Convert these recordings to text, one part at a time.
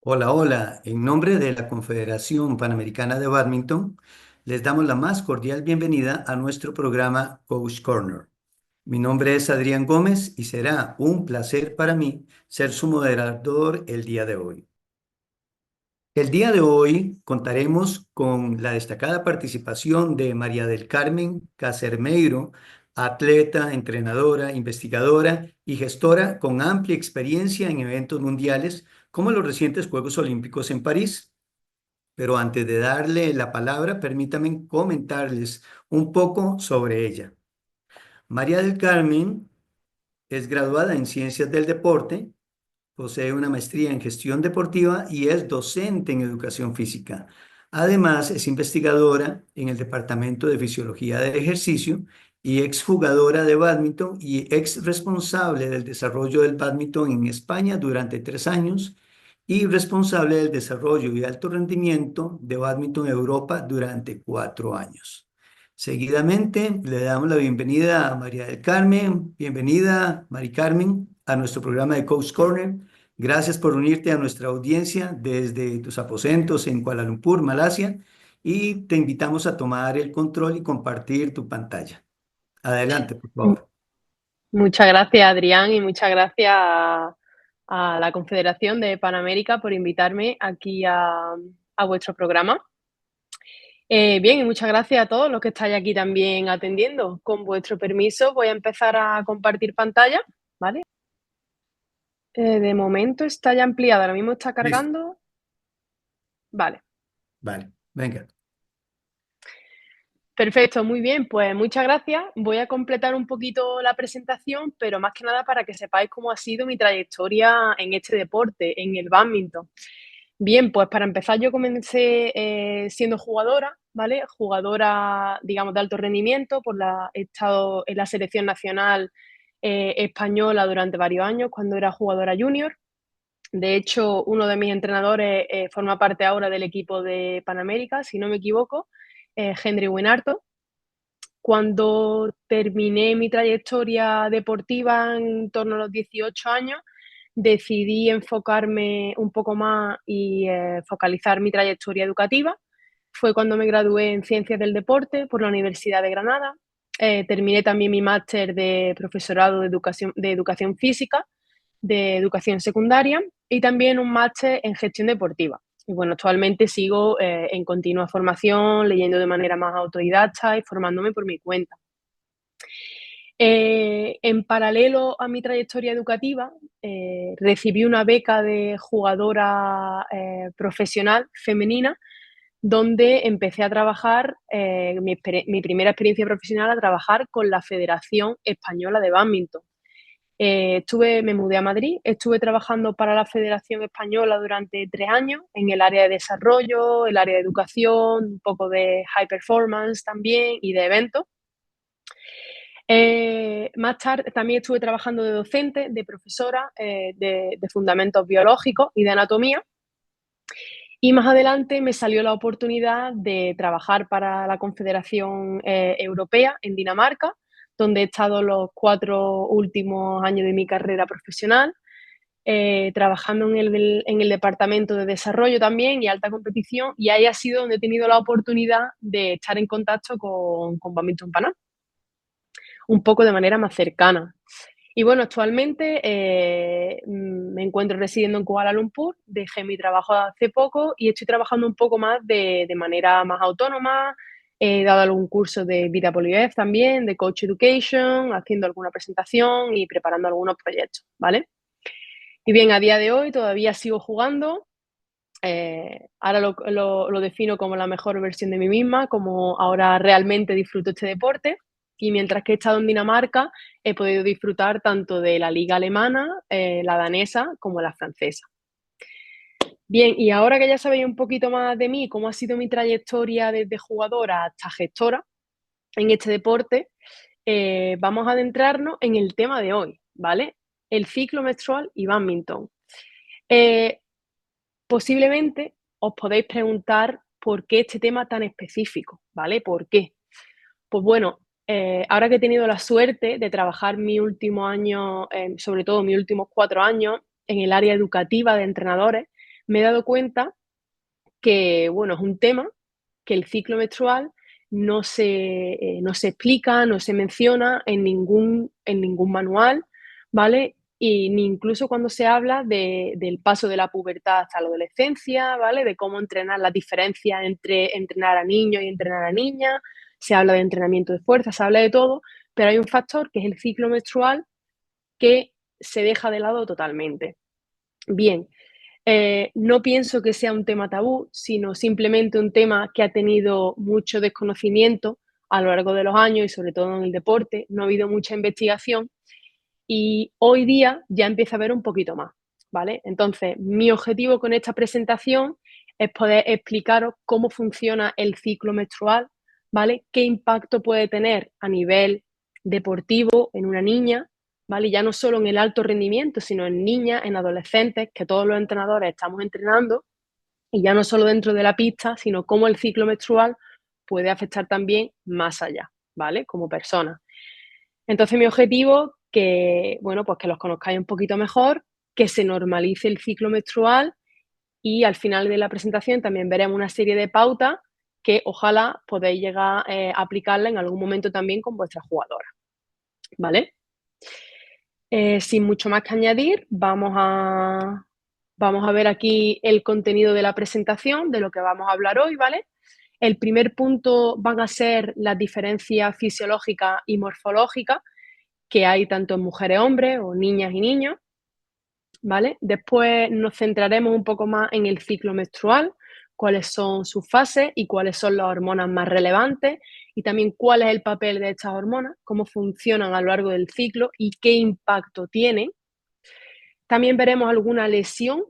Hola, hola. En nombre de la Confederación Panamericana de Bádminton, les damos la más cordial bienvenida a nuestro programa Coach Corner. Mi nombre es Adrián Gómez y será un placer para mí ser su moderador el día de hoy. El día de hoy contaremos con la destacada participación de María del Carmen Casermeiro, atleta, entrenadora, investigadora y gestora con amplia experiencia en eventos mundiales como los recientes Juegos Olímpicos en París. Pero antes de darle la palabra, permítanme comentarles un poco sobre ella. María del Carmen es graduada en Ciencias del Deporte. Posee una maestría en gestión deportiva y es docente en educación física. Además, es investigadora en el Departamento de Fisiología del Ejercicio y exjugadora de bádminton y ex responsable del desarrollo del bádminton en España durante 3 años y responsable del desarrollo y alto rendimiento de bádminton en Europa durante 4 años. Seguidamente, le damos la bienvenida a María del Carmen. Bienvenida, Mari Carmen, a nuestro programa de Coach Corner. Gracias por unirte a nuestra audiencia desde tus aposentos en Kuala Lumpur, Malasia, y te invitamos a tomar el control y compartir tu pantalla. Adelante, por Mm, favor. Muchas gracias, Adrián, y muchas gracias a la Confederación de Panamérica por invitarme aquí a vuestro programa. Bien, y muchas gracias a todos los que estáis aquí también atendiendo. Con vuestro permiso, voy a empezar a compartir pantalla, ¿vale? De momento está ya ampliada, ahora mismo está Listo. cargando. Vale, Vale, venga. perfecto, muy bien, pues muchas gracias. Voy a completar un poquito la presentación, pero más que nada para que sepáis cómo ha sido mi trayectoria en este deporte, en el bádminton. Bien, pues para empezar yo comencé siendo jugadora, ¿vale? Jugadora, digamos, de alto rendimiento, he estado en la selección nacional española durante varios años cuando era jugadora junior. De hecho, uno de mis entrenadores forma parte ahora del equipo de Panamérica, si no me equivoco, Henry Winarto. Cuando terminé mi trayectoria deportiva en torno a los 18 años, decidí enfocarme un poco más y focalizar mi trayectoria educativa. Fue cuando me gradué en Ciencias del Deporte por la Universidad de Granada. Terminé también mi máster de profesorado de educación física, de educación secundaria y también un máster en gestión deportiva. Y bueno, actualmente sigo en continua formación, leyendo de manera más autodidacta y formándome por mi cuenta. En paralelo a mi trayectoria educativa, recibí una beca de jugadora profesional femenina, donde empecé a trabajar, mi primera experiencia profesional a trabajar con la Federación Española de Bádminton. Me mudé a Madrid, estuve trabajando para la Federación Española durante 3 años en el área de desarrollo, el área de educación, un poco de high performance también y de eventos. Más tarde también estuve trabajando de docente, de profesora de fundamentos biológicos y de anatomía. Y más adelante me salió la oportunidad de trabajar para la Confederación Europea en Dinamarca, donde he estado los 4 últimos años de mi carrera profesional, trabajando en el departamento de desarrollo también y alta competición, y ahí ha sido donde he tenido la oportunidad de estar en contacto con Badminton Panam, un poco de manera más cercana. Y bueno, actualmente me encuentro residiendo en Kuala Lumpur, dejé mi trabajo hace poco y estoy trabajando un poco más de manera más autónoma. He dado algún curso de Vida Polief también, de Coach Education, haciendo alguna presentación y preparando algunos proyectos, ¿vale? Y bien, a día de hoy todavía sigo jugando. Ahora lo defino como la mejor versión de mí misma, como ahora realmente disfruto este deporte. Y mientras que he estado en Dinamarca, he podido disfrutar tanto de la liga alemana, la danesa, como la francesa. Bien, y ahora que ya sabéis un poquito más de mí, cómo ha sido mi trayectoria desde jugadora hasta gestora en este deporte, vamos a adentrarnos en el tema de hoy, ¿vale? El ciclo menstrual y bádminton. Eh, Posiblemente os podéis preguntar por qué este tema tan específico, ¿vale? ¿Por qué? Pues bueno, ahora que he tenido la suerte de trabajar mi último año, sobre todo mis últimos 4 años, en el área educativa de entrenadores, me he dado cuenta que, bueno, es un tema que el ciclo menstrual no se explica, no se menciona en ningún manual, ¿vale? Y ni incluso cuando se habla del paso de la pubertad hasta la adolescencia, ¿vale? De cómo entrenar, las diferencias entre entrenar a niños y entrenar a niñas, se habla de entrenamiento de fuerza, se habla de todo, pero hay un factor que es el ciclo menstrual que se deja de lado totalmente. Bien, no pienso que sea un tema tabú, sino simplemente un tema que ha tenido mucho desconocimiento a lo largo de los años y sobre todo en el deporte. No ha habido mucha investigación y hoy día ya empieza a haber un poquito más, ¿vale? Entonces, mi objetivo con esta presentación es poder explicaros cómo funciona el ciclo menstrual, ¿vale? Qué impacto puede tener a nivel deportivo en una niña, ¿vale? Ya no solo en el alto rendimiento, sino en niñas, en adolescentes, que todos los entrenadores estamos entrenando, y ya no solo dentro de la pista, sino cómo el ciclo menstrual puede afectar también más allá, ¿vale? Como persona. Entonces, mi objetivo, que, bueno, pues que los conozcáis un poquito mejor, que se normalice el ciclo menstrual y al final de la presentación también veremos una serie de pautas que ojalá podáis llegar a aplicarla en algún momento también con vuestras jugadoras, ¿vale? Sin mucho más que añadir, vamos a ver aquí el contenido de la presentación, de lo que vamos a hablar hoy, ¿vale? El primer punto van a ser las diferencias fisiológicas y morfológicas que hay tanto en mujeres, hombres o niñas y niños, ¿vale? Después nos centraremos un poco más en el ciclo menstrual, cuáles son sus fases y cuáles son las hormonas más relevantes y también cuál es el papel de estas hormonas, cómo funcionan a lo largo del ciclo y qué impacto tienen. También veremos alguna lesión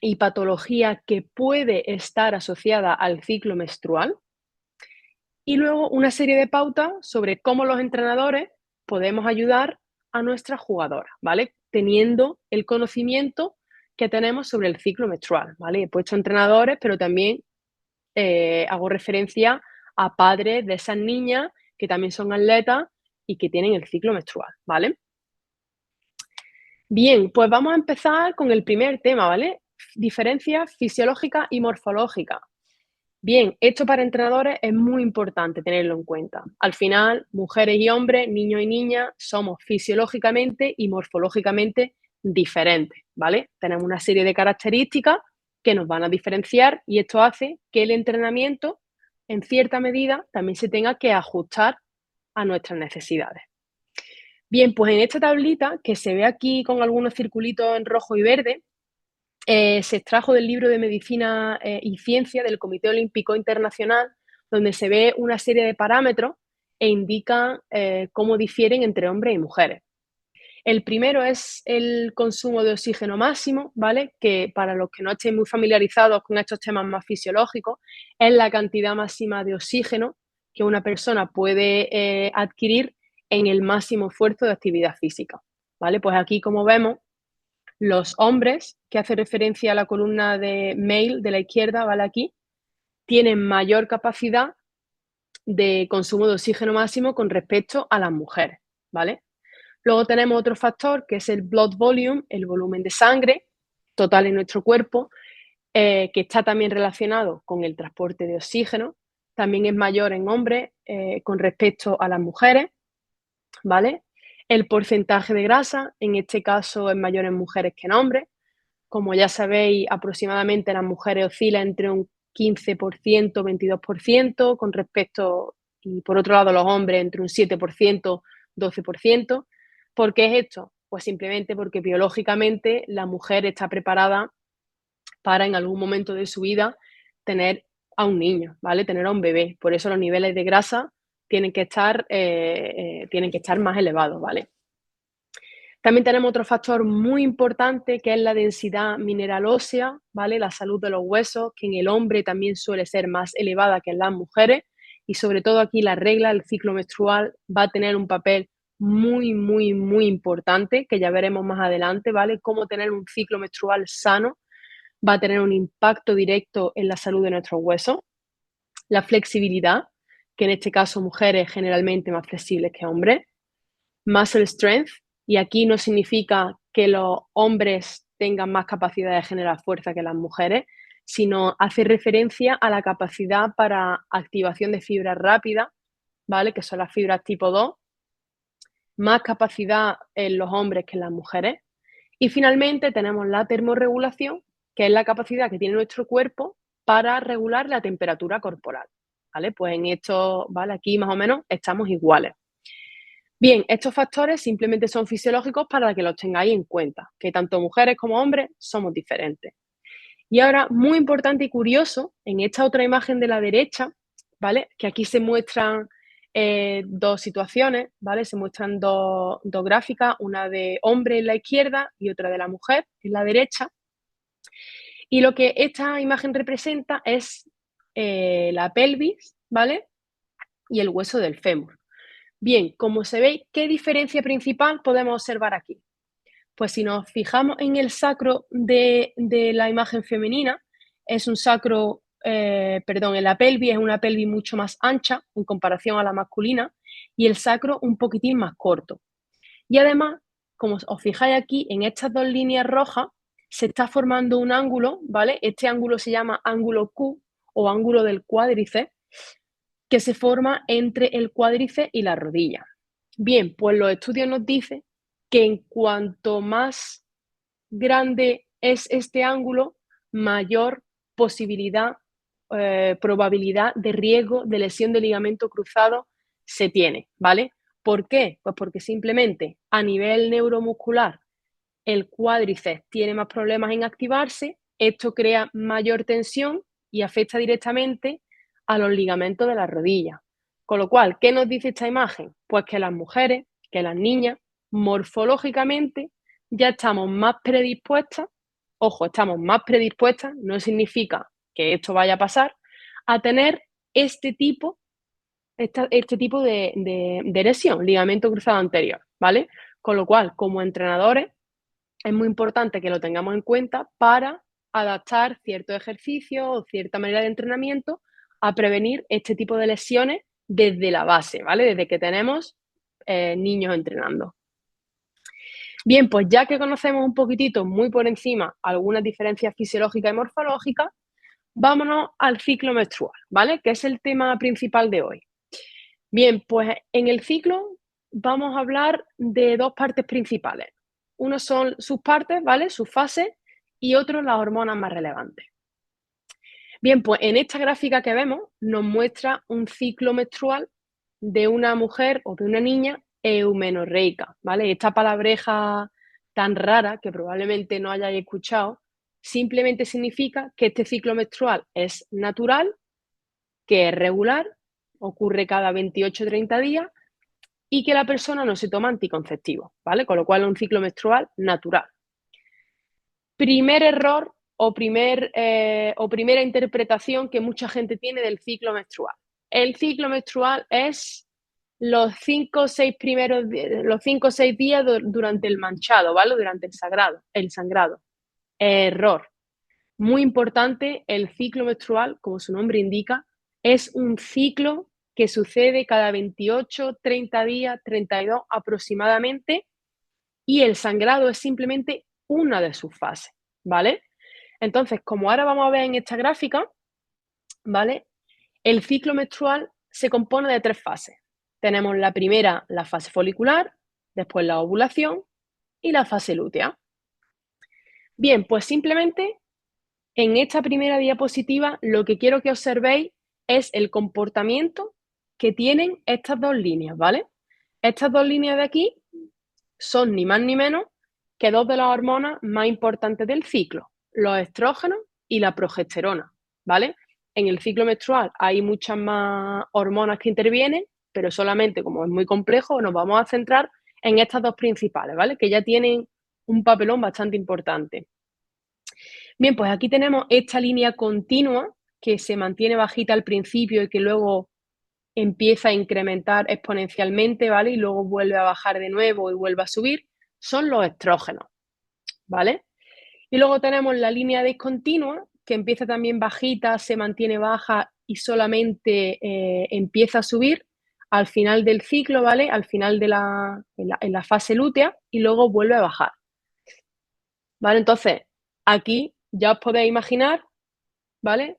y patología que puede estar asociada al ciclo menstrual. Y luego una serie de pautas sobre cómo los entrenadores podemos ayudar a nuestras jugadoras, ¿vale? Teniendo el conocimiento que tenemos sobre el ciclo menstrual, ¿vale? He puesto entrenadores, pero también hago referencia a padres de esas niñas que también son atletas y que tienen el ciclo menstrual, ¿vale? Bien, pues vamos a empezar con el primer tema, ¿vale? Diferencias fisiológicas y morfológicas. Bien, esto para entrenadores es muy importante tenerlo en cuenta. Al final, mujeres y hombres, niños y niñas, somos fisiológicamente y morfológicamente diferentes, ¿vale? Tenemos una serie de características que nos van a diferenciar y esto hace que el entrenamiento, en cierta medida, también se tenga que ajustar a nuestras necesidades. Bien, pues en esta tablita que se ve aquí con algunos circulitos en rojo y verde, se extrajo del libro de Medicina y Ciencia del Comité Olímpico Internacional, donde se ve una serie de parámetros e indican cómo difieren entre hombres y mujeres. El primero es el consumo de oxígeno máximo, ¿vale? Que para los que no estén muy familiarizados con estos temas más fisiológicos, es la cantidad máxima de oxígeno que una persona puede adquirir en el máximo esfuerzo de actividad física, ¿vale? Pues aquí, como vemos, los hombres, que hace referencia a la columna de male de la izquierda, ¿vale? Aquí, tienen mayor capacidad de consumo de oxígeno máximo con respecto a las mujeres, ¿vale? Luego tenemos otro factor que es el blood volume, el volumen de sangre total en nuestro cuerpo, que está también relacionado con el transporte de oxígeno. También es mayor en hombres con respecto a las mujeres, ¿vale? El porcentaje de grasa, en este caso, es mayor en mujeres que en hombres. Como ya sabéis, aproximadamente las mujeres oscilan entre un 15%, 22%, con respecto, y por otro lado los hombres entre un 7%, 12%. ¿Por qué es esto? Pues simplemente porque biológicamente la mujer está preparada para en algún momento de su vida tener a un niño, ¿vale? Tener a un bebé. Por eso los niveles de grasa tienen que estar más elevados, ¿vale? También tenemos otro factor muy importante que es la densidad mineral ósea, ¿vale? La salud de los huesos, que en el hombre también suele ser más elevada que en las mujeres. Y sobre todo aquí la regla, el ciclo menstrual, va a tener un papel muy, muy, muy importante, que ya veremos más adelante, ¿vale? Cómo tener un ciclo menstrual sano va a tener un impacto directo en la salud de nuestros huesos. La flexibilidad, que en este caso mujeres generalmente más flexibles que hombres. Muscle strength, y aquí no significa que los hombres tengan más capacidad de generar fuerza que las mujeres, sino hace referencia a la capacidad para activación de fibras rápidas, ¿vale? Que son las fibras tipo 2, más capacidad en los hombres que en las mujeres. Y finalmente tenemos la termorregulación, que es la capacidad que tiene nuestro cuerpo para regular la temperatura corporal, ¿vale? Pues en esto, ¿vale? Aquí más o menos estamos iguales. Bien, estos factores simplemente son fisiológicos para que los tengáis en cuenta, que tanto mujeres como hombres somos diferentes. Y ahora, muy importante y curioso, en esta otra imagen de la derecha, ¿vale? Que aquí se muestran dos situaciones, ¿vale? Se muestran dos gráficas, una de hombre en la izquierda y otra de la mujer en la derecha. Y lo que esta imagen representa es la pelvis, ¿vale? Y el hueso del fémur. Bien, como se ve, ¿qué diferencia principal podemos observar aquí? Pues si nos fijamos en el sacro de la imagen femenina, es un sacro, en la pelvis es una pelvis mucho más ancha en comparación a la masculina y el sacro un poquitín más corto. Y además, como os fijáis aquí, en estas dos líneas rojas se está formando un ángulo, ¿vale? Este ángulo se llama ángulo Q o ángulo del cuádriceps, que se forma entre el cuádriceps y la rodilla. Bien, pues los estudios nos dicen que en cuanto más grande es este ángulo, mayor posibilidad, probabilidad de riesgo de lesión de ligamento cruzado se tiene, ¿vale? ¿Por qué? Pues porque simplemente a nivel neuromuscular el cuádriceps tiene más problemas en activarse, esto crea mayor tensión y afecta directamente a los ligamentos de la rodilla. Con lo cual, ¿qué nos dice esta imagen? Pues que las mujeres, que las niñas, morfológicamente ya estamos más predispuestas, ojo, estamos más predispuestas, no significa que esto vaya a pasar, a tener este tipo, este tipo de lesión, ligamento cruzado anterior, ¿vale? Con lo cual, como entrenadores, es muy importante que lo tengamos en cuenta para adaptar ciertos ejercicios o cierta manera de entrenamiento a prevenir este tipo de lesiones desde la base, ¿vale? Desde que tenemos niños entrenando. Bien, pues ya que conocemos un poquitito, muy por encima, algunas diferencias fisiológicas y morfológicas, vámonos al ciclo menstrual, ¿vale? Que es el tema principal de hoy. Bien, pues en el ciclo vamos a hablar de dos partes principales. Uno son sus partes, ¿vale? Sus fases y otro las hormonas más relevantes. Bien, pues en esta gráfica que vemos nos muestra un ciclo menstrual de una mujer o de una niña eumenorreica, ¿vale? Esta palabreja tan rara que probablemente no hayáis escuchado, simplemente significa que este ciclo menstrual es natural, que es regular, ocurre cada 28 o 30 días y que la persona no se toma anticonceptivos, ¿vale? Con lo cual es un ciclo menstrual natural. Primer error o primera interpretación que mucha gente tiene del ciclo menstrual. El ciclo menstrual es los 5 o 6 días durante el manchado, ¿vale? Durante el sangrado. Error. Muy importante, el ciclo menstrual, como su nombre indica, es un ciclo que sucede cada 28, 30 días, 32 aproximadamente, y el sangrado es simplemente una de sus fases, ¿vale? Entonces, como ahora vamos a ver en esta gráfica, ¿vale? El ciclo menstrual se compone de 3 fases. Tenemos la primera, la fase folicular, después la ovulación y la fase lútea. Bien, pues simplemente en esta primera diapositiva lo que quiero que observéis es el comportamiento que tienen estas dos líneas, ¿vale? Estas dos líneas de aquí son ni más ni menos que dos de las hormonas más importantes del ciclo, los estrógenos y la progesterona, ¿vale? En el ciclo menstrual hay muchas más hormonas que intervienen, pero solamente como es muy complejo nos vamos a centrar en estas dos principales, ¿vale? Que ya tienen un papelón bastante importante. Bien, pues aquí tenemos esta línea continua que se mantiene bajita al principio y que luego empieza a incrementar exponencialmente, ¿vale? Y luego vuelve a bajar de nuevo y vuelve a subir, son los estrógenos, ¿vale? Y luego tenemos la línea discontinua, que empieza también bajita, se mantiene baja y solamente empieza a subir al final del ciclo, ¿vale? Al final de en la fase lútea y luego vuelve a bajar. ¿vale? Entonces, aquí ya os podéis imaginar, ¿vale?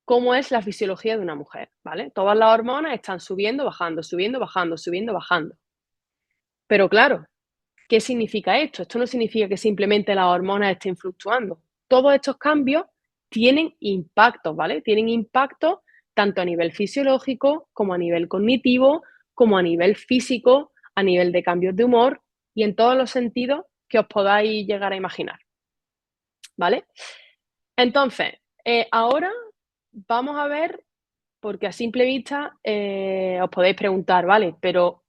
Cómo es la fisiología de una mujer, ¿vale? Todas las hormonas están subiendo, bajando, subiendo, bajando, subiendo, bajando. Pero claro, ¿qué significa esto? Esto no significa que simplemente las hormonas estén fluctuando. Todos estos cambios tienen impactos, ¿vale? Tienen impacto tanto a nivel fisiológico como a nivel cognitivo, como a nivel físico, a nivel de cambios de humor y en todos los sentidos que os podáis llegar a imaginar, ¿vale? Entonces, ahora vamos a ver, porque a simple vista os podéis preguntar, ¿vale? Pero,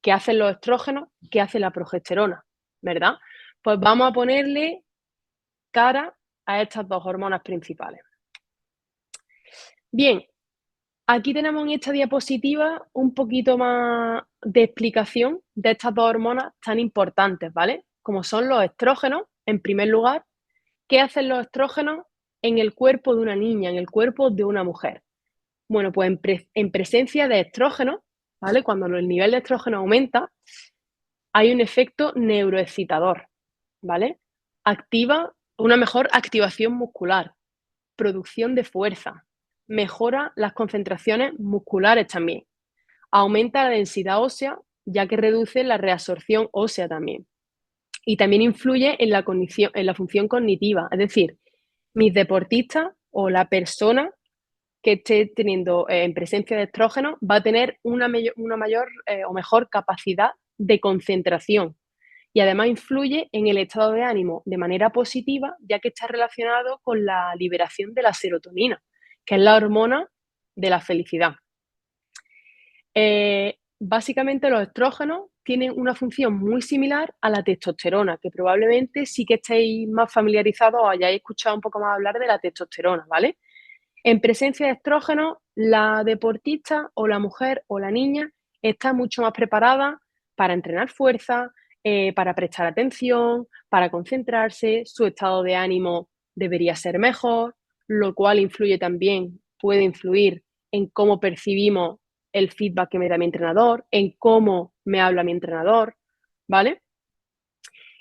¿qué hacen los estrógenos? ¿Qué hace la progesterona? ¿Verdad? Pues vamos a ponerle cara a estas dos hormonas principales. Bien, aquí tenemos en esta diapositiva un poquito más de explicación de estas dos hormonas tan importantes, ¿vale? Como son los estrógenos, en primer lugar. ¿Qué hacen los estrógenos en el cuerpo de una niña, en el cuerpo de una mujer? Bueno, pues en presencia de estrógeno, ¿vale? Cuando el nivel de estrógeno aumenta, hay un efecto neuroexcitador, ¿vale? Activa una mejor activación muscular, producción de fuerza, mejora las concentraciones musculares también, aumenta la densidad ósea, ya que reduce la reabsorción ósea también. Y también influye en en la función cognitiva, es decir, mis deportistas o la persona que esté teniendo en presencia de estrógeno va a tener una mayor o mejor capacidad de concentración y además influye en el estado de ánimo de manera positiva, ya que está relacionado con la liberación de la serotonina, que es la hormona de la felicidad. Básicamente los estrógenos tienen una función muy similar a la testosterona, que probablemente sí que estéis más familiarizados o hayáis escuchado un poco más hablar de la testosterona, ¿vale? En presencia de estrógenos, la deportista o la mujer o la niña está mucho más preparada para entrenar fuerza, para prestar atención, para concentrarse, su estado de ánimo debería ser mejor, lo cual influye también, puede influir en cómo percibimos el feedback que me da mi entrenador, en cómo me habla mi entrenador, ¿vale?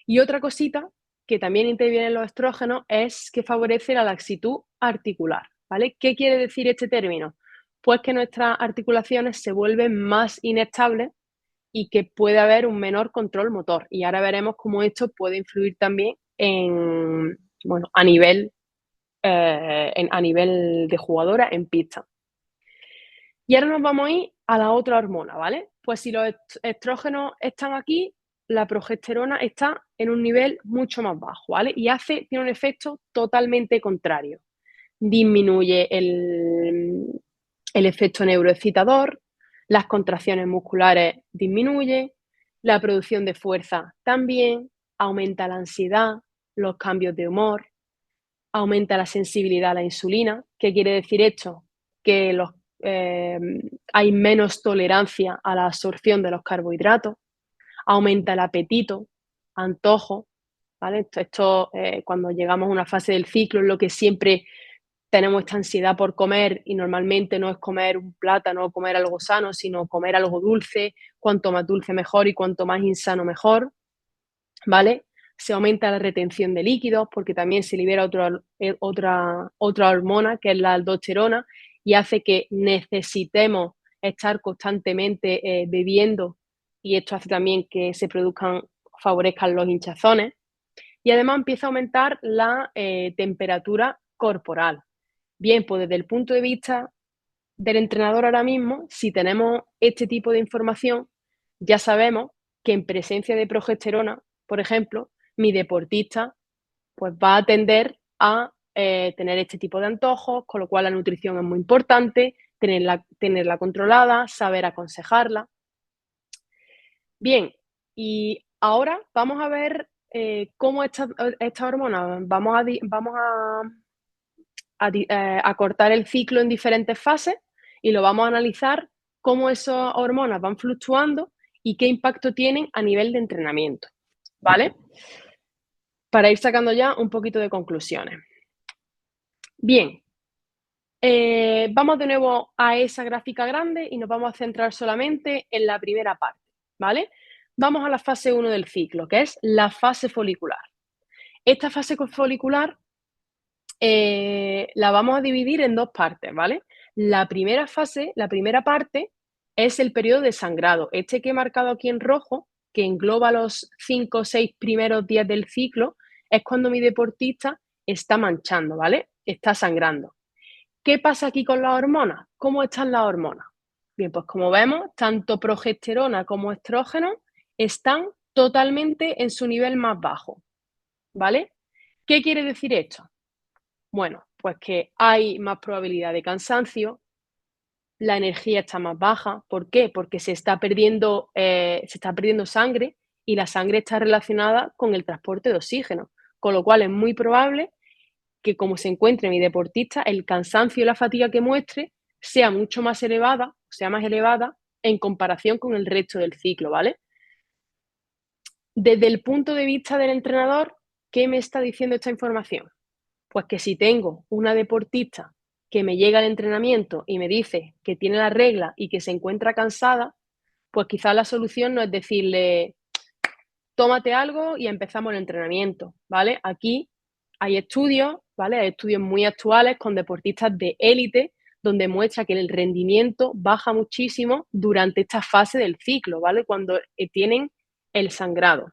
Y otra cosita que también interviene en los estrógenos es que favorece la laxitud articular, ¿vale? ¿Qué quiere decir este término? Pues que nuestras articulaciones se vuelven más inestables y que puede haber un menor control motor. Y ahora veremos cómo esto puede influir también en, bueno, a nivel de jugadora en pista. Y ahora nos vamos a ir a la otra hormona, ¿vale? Pues si los estrógenos están aquí, la progesterona está en un nivel mucho más bajo, ¿vale? Y tiene un efecto totalmente contrario. Disminuye el efecto neuroexcitador, las contracciones musculares disminuyen, la producción de fuerza también, aumenta la ansiedad, los cambios de humor, aumenta la sensibilidad a la insulina. ¿Qué quiere decir esto? Que eh, hay menos tolerancia a la absorción de los carbohidratos, aumenta el apetito, antojo, ¿vale? Cuando llegamos a una fase del ciclo es lo que siempre tenemos esta ansiedad por comer y normalmente no es comer un plátano o comer algo sano, sino comer algo dulce, cuanto más dulce mejor y cuanto más insano mejor, ¿vale? Se aumenta la retención de líquidos porque también se libera otra hormona que es la aldosterona y hace que necesitemos estar constantemente bebiendo y esto hace también que favorezcan los hinchazones y además empieza a aumentar la temperatura corporal. Bien, pues desde el punto de vista del entrenador ahora mismo, si tenemos este tipo de información, ya sabemos que en presencia de progesterona, por ejemplo, mi deportista pues va a tender a tener este tipo de antojos, con lo cual la nutrición es muy importante, tenerla controlada, saber aconsejarla. Bien, y ahora vamos a ver cómo estas hormonas, vamos a cortar el ciclo en diferentes fases y lo vamos a analizar cómo esas hormonas van fluctuando y qué impacto tienen a nivel de entrenamiento, ¿vale? Para ir sacando ya un poquito de conclusiones. Bien, vamos de nuevo a esa gráfica grande y nos vamos a centrar solamente en la primera parte, ¿vale? Vamos a la fase 1 del ciclo, que es la fase folicular. Esta fase folicular la vamos a dividir en dos partes, ¿vale? La primera fase, la primera parte, es el periodo de sangrado. Este que he marcado aquí en rojo, que engloba los 5 o 6 primeros días del ciclo, es cuando mi deportista está manchando, ¿vale? Está sangrando. ¿Qué pasa aquí con las hormonas? ¿Cómo están las hormonas? Bien, pues como vemos, tanto progesterona como estrógeno están totalmente en su nivel más bajo, ¿vale? ¿Qué quiere decir esto? Bueno, pues que hay más probabilidad de cansancio, la energía está más baja. ¿Por qué? Porque se está perdiendo sangre y la sangre está relacionada con el transporte de oxígeno, con lo cual es muy probable que como se encuentre mi deportista, el cansancio y la fatiga que muestre sea mucho más elevada, sea más elevada en comparación con el resto del ciclo, ¿vale? Desde el punto de vista del entrenador, ¿qué me está diciendo esta información? Pues que si tengo una deportista que me llega al entrenamiento y me dice que tiene la regla y que se encuentra cansada, pues quizás la solución no es decirle, tómate algo y empezamos el entrenamiento, ¿vale? Aquí hay estudios, ¿vale? Hay estudios muy actuales con deportistas de élite donde muestra que el rendimiento baja muchísimo durante esta fase del ciclo, ¿vale? Cuando tienen el sangrado.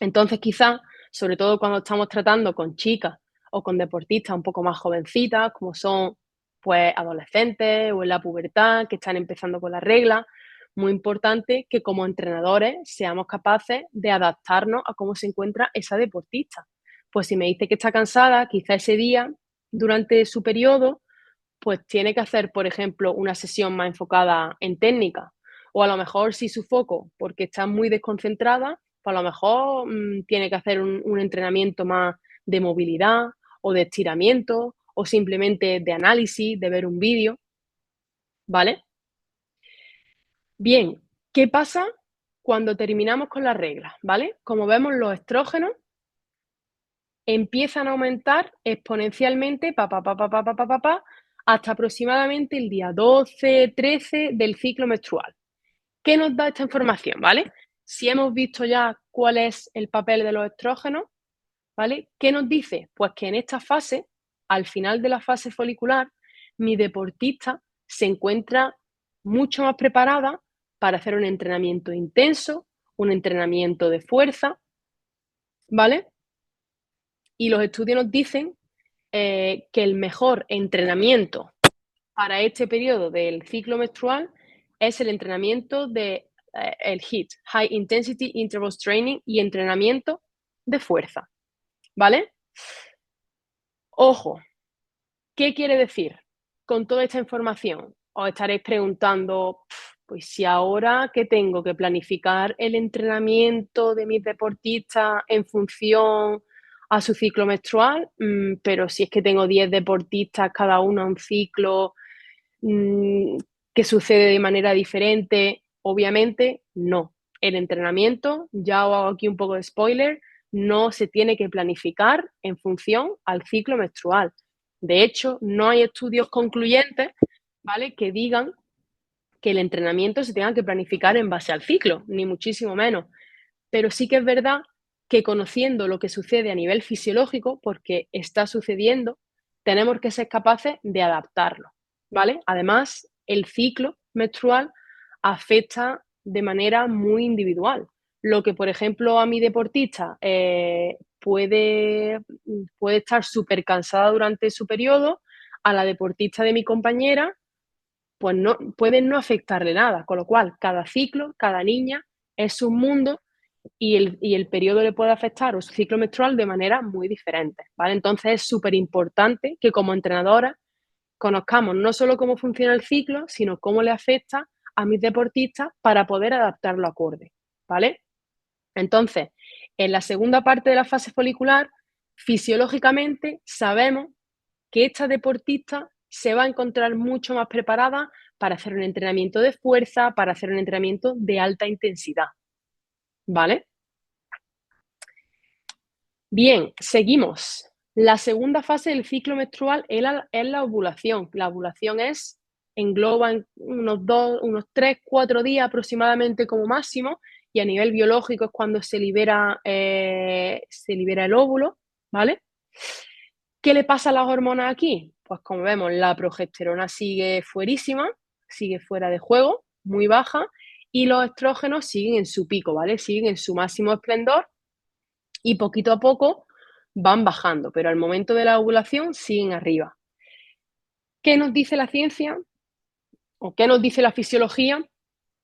Entonces, quizás, sobre todo cuando estamos tratando con chicas o con deportistas un poco más jovencitas, como son pues adolescentes o en la pubertad, que están empezando con la regla, muy importante que como entrenadores seamos capaces de adaptarnos a cómo se encuentra esa deportista. Pues si me dice que está cansada, quizá ese día, durante su periodo, pues tiene que hacer, por ejemplo, una sesión más enfocada en técnica. O a lo mejor si su foco, porque está muy desconcentrada, pues a lo mejor tiene que hacer un entrenamiento más de movilidad o de estiramiento o simplemente de análisis, de ver un vídeo, ¿vale? Bien, ¿qué pasa cuando terminamos con las reglas? ¿Vale? Como vemos, los estrógenos empiezan a aumentar exponencialmente hasta aproximadamente el día 12, 13 del ciclo menstrual. ¿Qué nos da esta información? ¿Vale? Si hemos visto ya cuál es el papel de los estrógenos, ¿vale? ¿Qué nos dice? Pues que en esta fase, al final de la fase folicular, mi deportista se encuentra mucho más preparada para hacer un entrenamiento intenso, un entrenamiento de fuerza, ¿vale? Y los estudios nos dicen que el mejor entrenamiento para este periodo del ciclo menstrual es el entrenamiento de el HIIT, High Intensity Interval Training, y entrenamiento de fuerza, ¿vale? Ojo, ¿qué quiere decir con toda esta información? Os estaréis preguntando, pues si ahora que tengo que planificar el entrenamiento de mis deportistas en función a su ciclo menstrual, pero si es que tengo 10 deportistas, cada uno a un ciclo mm, que sucede de manera diferente, obviamente no. El entrenamiento, ya os hago aquí un poco de spoiler, no se tiene que planificar en función al ciclo menstrual. De hecho, no hay estudios concluyentes, ¿vale?, que digan que el entrenamiento se tenga que planificar en base al ciclo, ni muchísimo menos. Pero sí que es verdad que conociendo lo que sucede a nivel fisiológico, porque está sucediendo, tenemos que ser capaces de adaptarlo, ¿vale? Además, el ciclo menstrual afecta de manera muy individual. Lo que, por ejemplo, a mi deportista puede estar súper cansada durante su periodo, a la deportista de mi compañera, pues no, puede no afectarle nada, con lo cual cada ciclo, cada niña es un mundo y el periodo le puede afectar o su ciclo menstrual de manera muy diferente, ¿vale? Entonces es súper importante que como entrenadora conozcamos no solo cómo funciona el ciclo, sino cómo le afecta a mis deportistas para poder adaptarlo acorde, ¿vale? Entonces, en la segunda parte de la fase folicular, fisiológicamente sabemos que esta deportista se va a encontrar mucho más preparada para hacer un entrenamiento de fuerza, para hacer un entrenamiento de alta intensidad, ¿vale? Bien, seguimos. La segunda fase del ciclo menstrual es la ovulación. La ovulación engloba unos 3, 4 días aproximadamente como máximo, y a nivel biológico es cuando se libera el óvulo, ¿vale? ¿Qué le pasa a las hormonas aquí? Pues como vemos, la progesterona sigue fuerísima, sigue fuera de juego, muy baja, y los estrógenos siguen en su pico, ¿vale? Siguen en su máximo esplendor y poquito a poco van bajando, pero al momento de la ovulación siguen arriba. ¿Qué nos dice la ciencia o qué nos dice la fisiología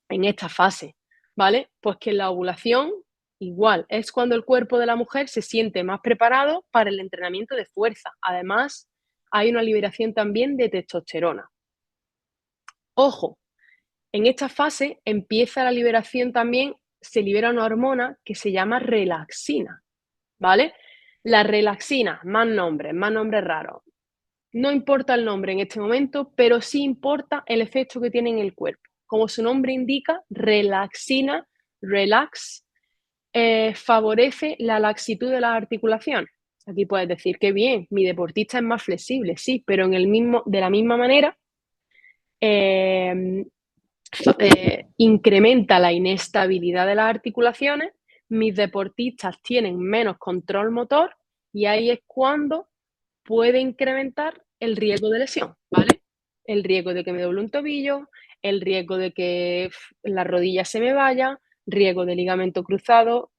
en esta fase? ¿Vale? Pues que en la ovulación igual es cuando el cuerpo de la mujer se siente más preparado para el entrenamiento de fuerza. Además, hay una liberación también de testosterona. Ojo, en esta fase empieza la liberación también, se libera una hormona que se llama relaxina, ¿vale? La relaxina, más nombres raros. No importa el nombre en este momento, pero sí importa el efecto que tiene en el cuerpo. Como su nombre indica, relaxina, relax, favorece la laxitud de las articulaciones. Aquí puedes decir, qué bien, mi deportista es más flexible, sí, pero de la misma manera, eh, incrementa la inestabilidad de las articulaciones, mis deportistas tienen menos control motor y ahí es cuando puede incrementar el riesgo de lesión, ¿vale? El riesgo de que me doble un tobillo, el riesgo de que la rodilla se me vaya, riesgo de ligamento cruzado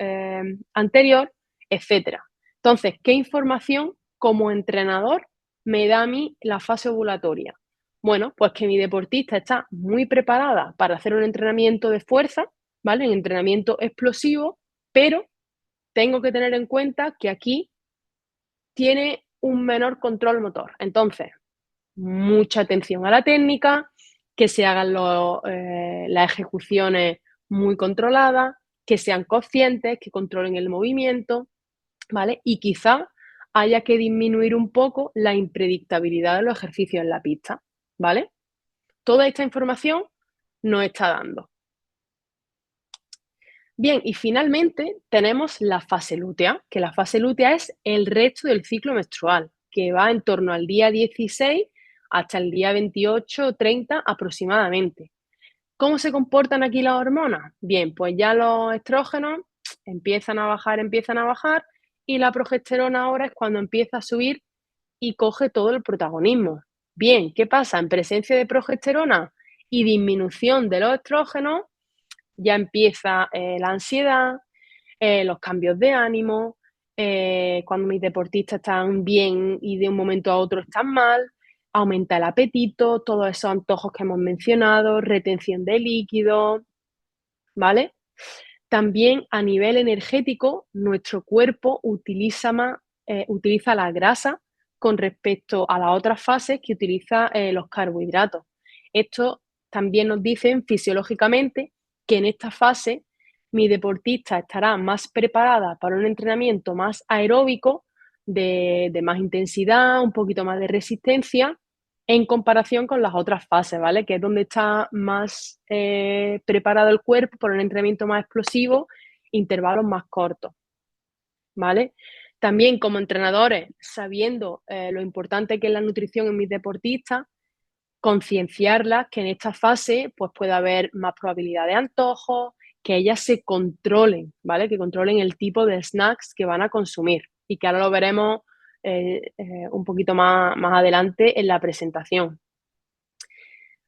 anterior, etcétera. Entonces, ¿qué información como entrenador me da a mí la fase ovulatoria? Bueno, pues que mi deportista está muy preparada para hacer un entrenamiento de fuerza, ¿vale? Un entrenamiento explosivo, pero tengo que tener en cuenta que aquí tiene un menor control motor. Entonces, mucha atención a la técnica, que se hagan las ejecuciones muy controladas, que sean conscientes, que controlen el movimiento, ¿vale? Y quizá haya que disminuir un poco la impredictabilidad de los ejercicios en la pista, ¿vale? Toda esta información nos está dando. Bien, y finalmente tenemos la fase lútea, que la fase lútea es el resto del ciclo menstrual, que va en torno al día 16 hasta el día 28 o 30 aproximadamente. ¿Cómo se comportan aquí las hormonas? Bien, pues ya los estrógenos empiezan a bajar y la progesterona ahora es cuando empieza a subir y coge todo el protagonismo. Bien, ¿qué pasa? En presencia de progesterona y disminución de los estrógenos, ya empieza la ansiedad, los cambios de ánimo, cuando mis deportistas están bien y de un momento a otro están mal, aumenta el apetito, todos esos antojos que hemos mencionado, retención de líquidos, ¿vale? También a nivel energético, nuestro cuerpo utiliza la grasa con respecto a las otras fases que utiliza los carbohidratos. Esto también nos dicen fisiológicamente que en esta fase mi deportista estará más preparada para un entrenamiento más aeróbico, de más intensidad, un poquito más de resistencia, en comparación con las otras fases, ¿vale? Que es donde está más preparado el cuerpo por un entrenamiento más explosivo, intervalos más cortos, ¿vale? También como entrenadores, sabiendo lo importante que es la nutrición en mis deportistas, concienciarlas que en esta fase pues puede haber más probabilidad de antojos, que ellas se controlen, ¿vale? Que controlen el tipo de snacks que van a consumir y que ahora lo veremos un poquito más adelante en la presentación.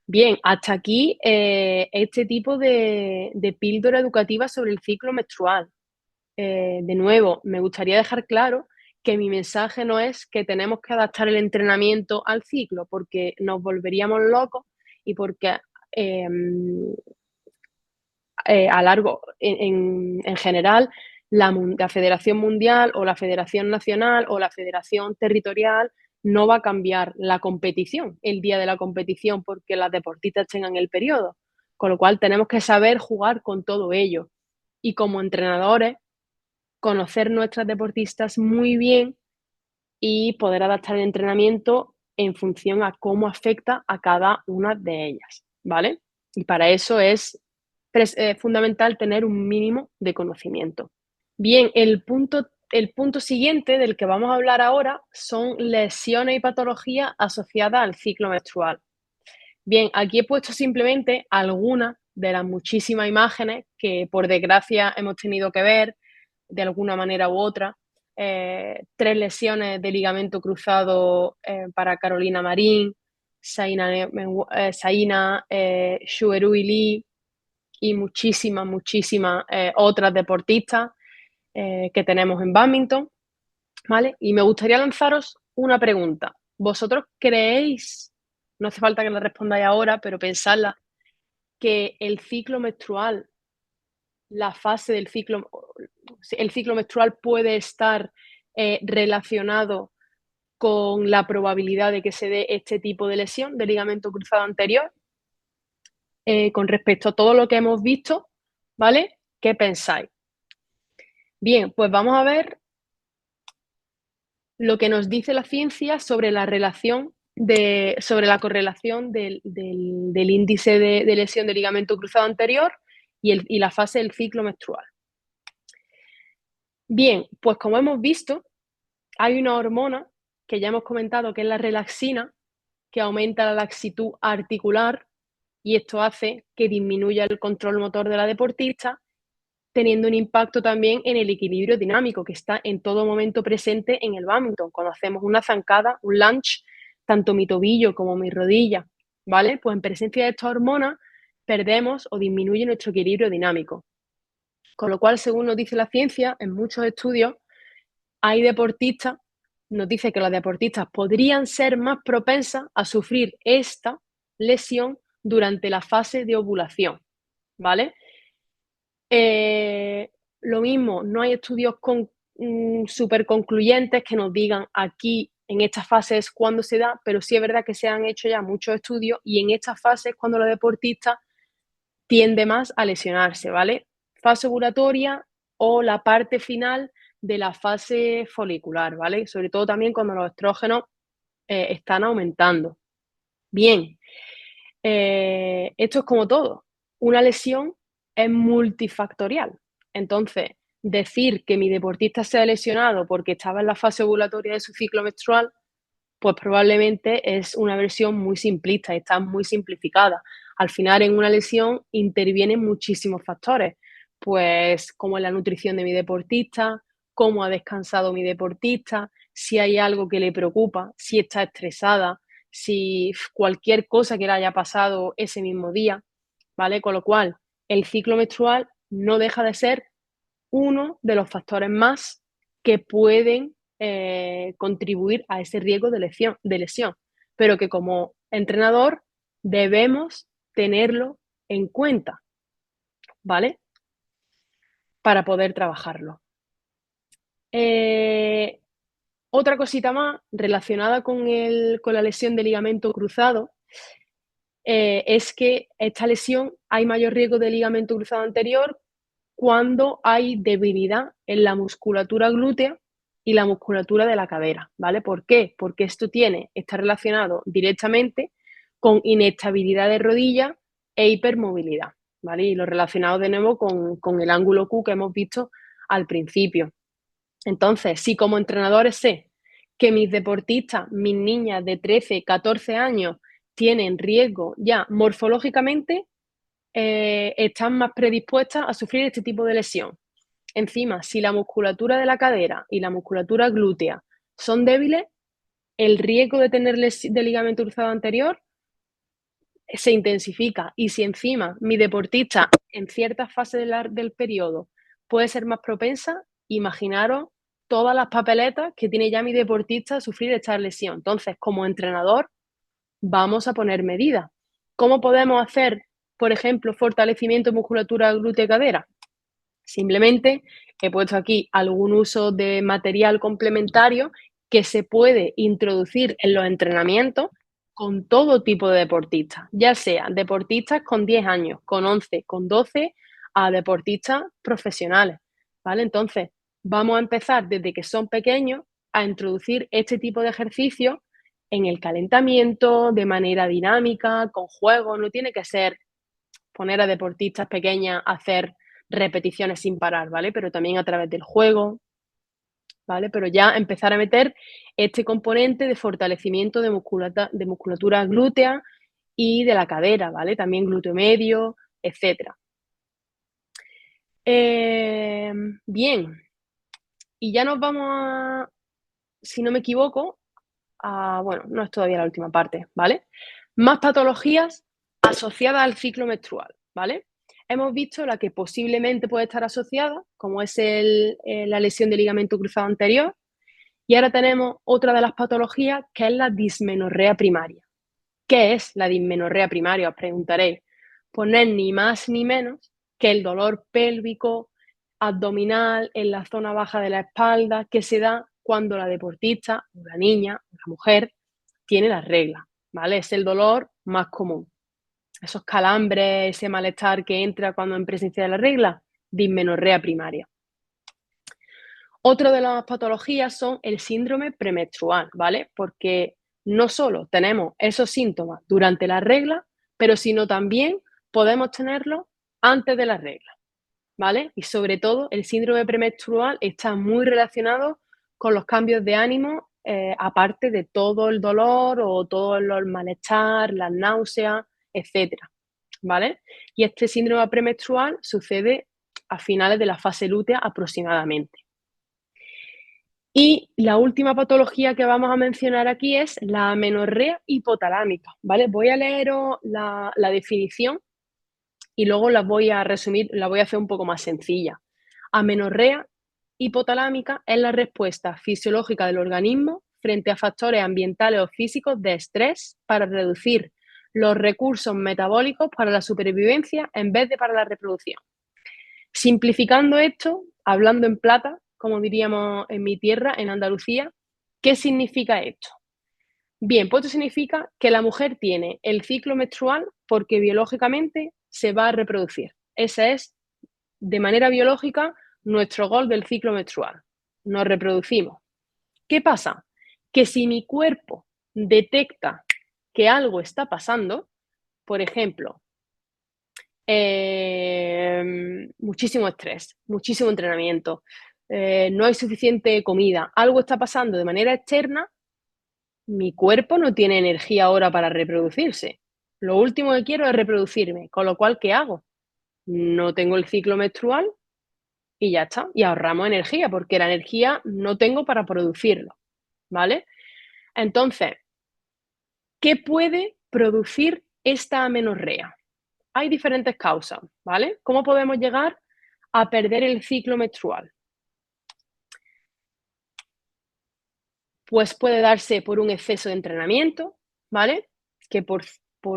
Bien, hasta aquí este tipo de píldora educativa sobre el ciclo menstrual. De nuevo, me gustaría dejar claro que mi mensaje no es que tenemos que adaptar el entrenamiento al ciclo, porque nos volveríamos locos y porque em, en general, la Federación Mundial o la Federación Nacional o la Federación Territorial no va a cambiar la competición, el día de la competición, porque las deportistas tengan el periodo. Con lo cual tenemos que saber jugar con todo ello. Y como entrenadores, conocer nuestras deportistas muy bien y poder adaptar el entrenamiento en función a cómo afecta a cada una de ellas, ¿vale? Y para eso es fundamental tener un mínimo de conocimiento. Bien, el punto siguiente del que vamos a hablar ahora son lesiones y patologías asociadas al ciclo menstrual. Bien, aquí he puesto simplemente algunas de las muchísimas imágenes que por desgracia hemos tenido que ver de alguna manera u otra 3 lesiones de ligamento cruzado para Carolina Marín, Saina Shuerui Lee y muchísimas otras deportistas que tenemos en bádminton, ¿vale? Y me gustaría lanzaros una pregunta. ¿Vosotros creéis, no hace falta que la respondáis ahora, pero pensadla, que el ciclo menstrual, la fase del ciclo, el ciclo menstrual puede estar relacionado con la probabilidad de que se dé este tipo de lesión de ligamento cruzado anterior? Con respecto a todo lo que hemos visto, ¿vale? ¿Qué pensáis? Bien, pues vamos a ver lo que nos dice la ciencia sobre la relación sobre la correlación del índice de lesión de ligamento cruzado anterior y la fase del ciclo menstrual. Bien, pues como hemos visto, hay una hormona que ya hemos comentado que es la relaxina, que aumenta la laxitud articular y esto hace que disminuya el control motor de la deportista, teniendo un impacto también en el equilibrio dinámico que está en todo momento presente en el bádminton. Cuando hacemos una zancada, un lunge, tanto mi tobillo como mi rodilla, ¿vale? Pues en presencia de esta hormona perdemos o disminuye nuestro equilibrio dinámico. Con lo cual, según nos dice la ciencia, en muchos estudios hay deportistas, nos dice que los deportistas podrían ser más propensas a sufrir esta lesión durante la fase de ovulación, ¿vale? Lo mismo, no hay estudios súper concluyentes que nos digan aquí en estas fases cuándo se da, pero sí es verdad que se han hecho ya muchos estudios y en estas fases cuando los deportistas tiende más a lesionarse, ¿vale? Fase ovulatoria o la parte final de la fase folicular, ¿vale? Sobre todo también cuando los estrógenos están aumentando. Bien, esto es como todo. Una lesión es multifactorial. Entonces, decir que mi deportista se ha lesionado porque estaba en la fase ovulatoria de su ciclo menstrual, pues probablemente es una versión muy simplista y está muy simplificada. Al final, en una lesión intervienen muchísimos factores, pues cómo es la nutrición de mi deportista, cómo ha descansado mi deportista, si hay algo que le preocupa, si está estresada, si cualquier cosa que le haya pasado ese mismo día, ¿vale? Con lo cual, el ciclo menstrual no deja de ser uno de los factores más que pueden contribuir a ese riesgo de lesión, pero que como entrenador debemos tenerlo en cuenta, ¿vale? Para poder trabajarlo. Otra cosita más relacionada con la lesión de ligamento cruzado es que esta lesión hay mayor riesgo de ligamento cruzado anterior cuando hay debilidad en la musculatura glútea y la musculatura de la cadera, ¿vale? ¿Por qué? Porque esto está relacionado directamente con inestabilidad de rodilla e hipermovilidad, ¿vale? Y lo relacionado de nuevo con el ángulo Q que hemos visto al principio. Entonces, si como entrenadores sé que mis deportistas, mis niñas de 13, 14 años, tienen riesgo ya morfológicamente, están más predispuestas a sufrir este tipo de lesión. Encima, si la musculatura de la cadera y la musculatura glútea son débiles, el riesgo de tener de ligamento cruzado anterior se intensifica. Y si encima mi deportista en ciertas fases del periodo puede ser más propensa, imaginaros todas las papeletas que tiene ya mi deportista a sufrir esta lesión. Entonces, como entrenador, vamos a poner medidas. ¿Cómo podemos hacer, por ejemplo, fortalecimiento de musculatura glútea y cadera? Simplemente he puesto aquí algún uso de material complementario que se puede introducir en los entrenamientos con todo tipo de deportistas, ya sea deportistas con 10 años, con 11, con 12, a deportistas profesionales, ¿vale? Entonces, vamos a empezar desde que son pequeños a introducir este tipo de ejercicios en el calentamiento, de manera dinámica, con juegos, no tiene que ser poner a deportistas pequeñas a hacer repeticiones sin parar, ¿vale? Pero también a través del juego, ¿vale? Pero ya empezar a meter este componente de fortalecimiento de musculatura glútea y de la cadera, ¿vale? También glúteo medio, etcétera. Bien, Y ya nos vamos a, si no me equivoco, bueno, no es todavía la última parte, ¿vale? Más patologías asociadas al ciclo menstrual, ¿vale? Hemos visto la que posiblemente puede estar asociada, como es la lesión del ligamento cruzado anterior, y ahora tenemos otra de las patologías, que es la dismenorrea primaria. ¿Qué es la dismenorrea primaria? Os preguntaréis. Pues no es ni más ni menos que el dolor pélvico, abdominal, en la zona baja de la espalda, que se da cuando la deportista, o la niña, o la mujer, tiene la regla, ¿vale? Es el dolor más común. Esos calambres, ese malestar que entra cuando en presencia de la regla, dismenorrea primaria. Otra de las patologías son el síndrome premenstrual, ¿vale? Porque no solo tenemos esos síntomas durante la regla, pero sino también podemos tenerlos antes de la regla, ¿vale? Y sobre todo el síndrome premenstrual está muy relacionado con los cambios de ánimo, aparte de todo el dolor o todo el malestar, las náuseas, etcétera, ¿vale? Y este síndrome premenstrual sucede a finales de la fase lútea aproximadamente. Y la última patología que vamos a mencionar aquí es la amenorrea hipotalámica, ¿vale? Voy a leeros la definición y luego la voy a resumir, la voy a hacer un poco más sencilla. Amenorrea hipotalámica es la respuesta fisiológica del organismo frente a factores ambientales o físicos de estrés para reducir los recursos metabólicos para la supervivencia en vez de para la reproducción. Simplificando esto, hablando en plata, como diríamos en mi tierra, en Andalucía, ¿qué significa esto? Bien, pues esto significa que la mujer tiene el ciclo menstrual porque biológicamente se va a reproducir. Ese es, de manera biológica, nuestro gol del ciclo menstrual. Nos reproducimos. ¿Qué pasa? Que si mi cuerpo detecta que algo está pasando, por ejemplo, muchísimo estrés, muchísimo entrenamiento, no hay suficiente comida, algo está pasando de manera externa, mi cuerpo no tiene energía ahora para reproducirse. Lo último que quiero es reproducirme, con lo cual, ¿qué hago? No tengo el ciclo menstrual y ya está. Y ahorramos energía, porque la energía no tengo para producirlo, ¿vale? Entonces, ¿qué puede producir esta amenorrea? Hay diferentes causas, ¿vale? ¿Cómo podemos llegar a perder el ciclo menstrual? Pues puede darse por un exceso de entrenamiento, ¿vale? Que por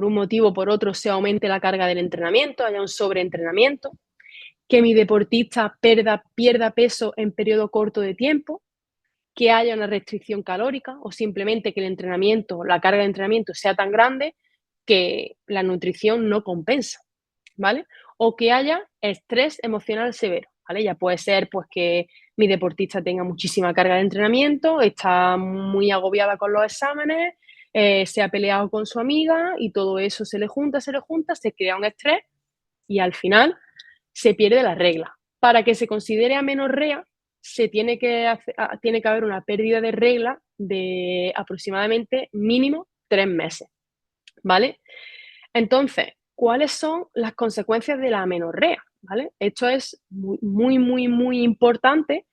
un motivo o por otro se aumente la carga del entrenamiento, haya un sobreentrenamiento, que mi deportista pierda peso en periodo corto de tiempo, que haya una restricción calórica o simplemente que el entrenamiento, la carga de entrenamiento sea tan grande que la nutrición no compensa, ¿vale? O que haya estrés emocional severo, ¿vale? Ya puede ser pues que mi deportista tenga muchísima carga de entrenamiento, está muy agobiada con los exámenes, se ha peleado con su amiga y todo eso se le junta, se crea un estrés y al final se pierde la regla. Para que se considere amenorrea, tiene que haber una pérdida de regla de aproximadamente mínimo 3 meses, ¿vale? Entonces, ¿cuáles son las consecuencias de la amenorrea? ¿Vale? Esto es muy, muy, muy, muy importante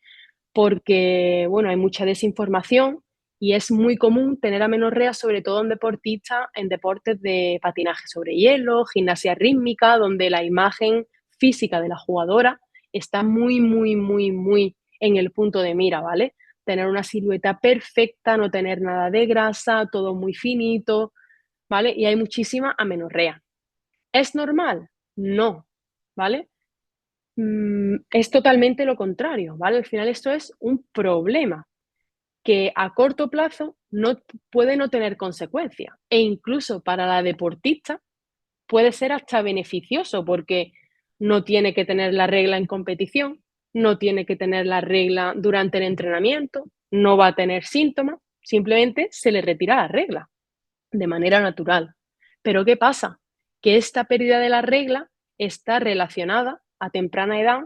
porque, bueno, hay mucha desinformación y es muy común tener amenorrea, sobre todo en deportistas, en deportes de patinaje sobre hielo, gimnasia rítmica, donde la imagen física de la jugadora está muy, muy, muy, muy en el punto de mira, ¿vale? Tener una silueta perfecta, no tener nada de grasa, todo muy finito, ¿vale? Y hay muchísima amenorrea. ¿Es normal? No, ¿vale? Es totalmente lo contrario, ¿vale? Al final esto es un problema que a corto plazo puede no tener consecuencias e incluso para la deportista puede ser hasta beneficioso porque no tiene que tener la regla en competición, no tiene que tener la regla durante el entrenamiento, no va a tener síntomas, simplemente se le retira la regla de manera natural. Pero ¿qué pasa? Que esta pérdida de la regla está relacionada a temprana edad,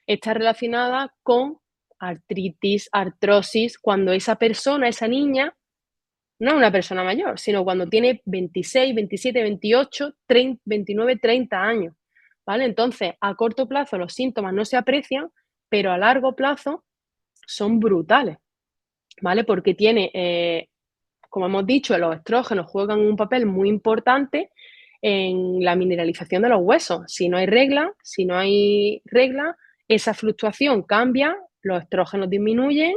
está relacionada con artritis, artrosis, cuando esa persona, esa niña, no es una persona mayor, sino cuando tiene 26, 27, 28, 30, 29, 30 años, ¿vale? Entonces, a corto plazo los síntomas no se aprecian, pero a largo plazo son brutales, ¿vale? Porque tiene, como hemos dicho, los estrógenos juegan un papel muy importante en la mineralización de los huesos. Si no hay regla, esa fluctuación cambia, los estrógenos disminuyen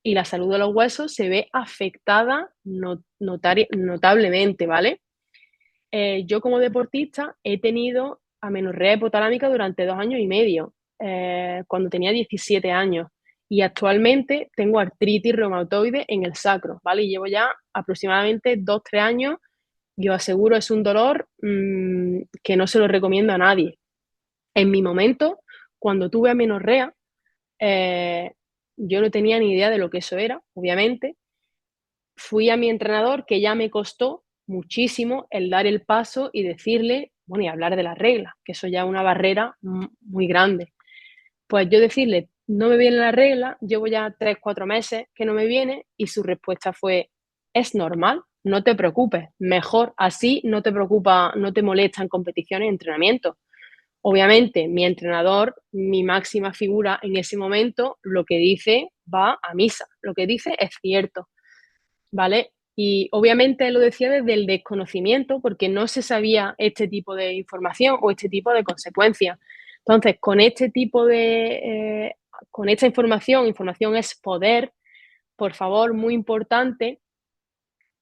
y la salud de los huesos se ve afectada notablemente, ¿vale? Yo como deportista he tenido amenorrea hipotalámica durante 2 años y medio, cuando tenía 17 años. Y actualmente tengo artritis reumatoide en el sacro, ¿vale? Y llevo ya aproximadamente 2, 3 años. Yo aseguro es un dolor que no se lo recomiendo a nadie. En mi momento, cuando tuve amenorrea, eh, yo no tenía ni idea de lo que eso era, obviamente. Fui a mi entrenador, que ya me costó muchísimo el dar el paso y decirle, bueno, y hablar de las reglas, que eso ya es una barrera muy grande. Pues yo decirle, no me viene la regla, llevo ya 3, 4 meses que no me viene, y su respuesta fue, es normal, no te preocupes, mejor así, no te preocupa, no te molesta en competiciones y entrenamientos. Obviamente, mi entrenador, mi máxima figura en ese momento, lo que dice va a misa, lo que dice es cierto, ¿vale? Y obviamente lo decía desde el desconocimiento, porque no se sabía este tipo de información o este tipo de consecuencias. Entonces, con esta información es poder, por favor, muy importante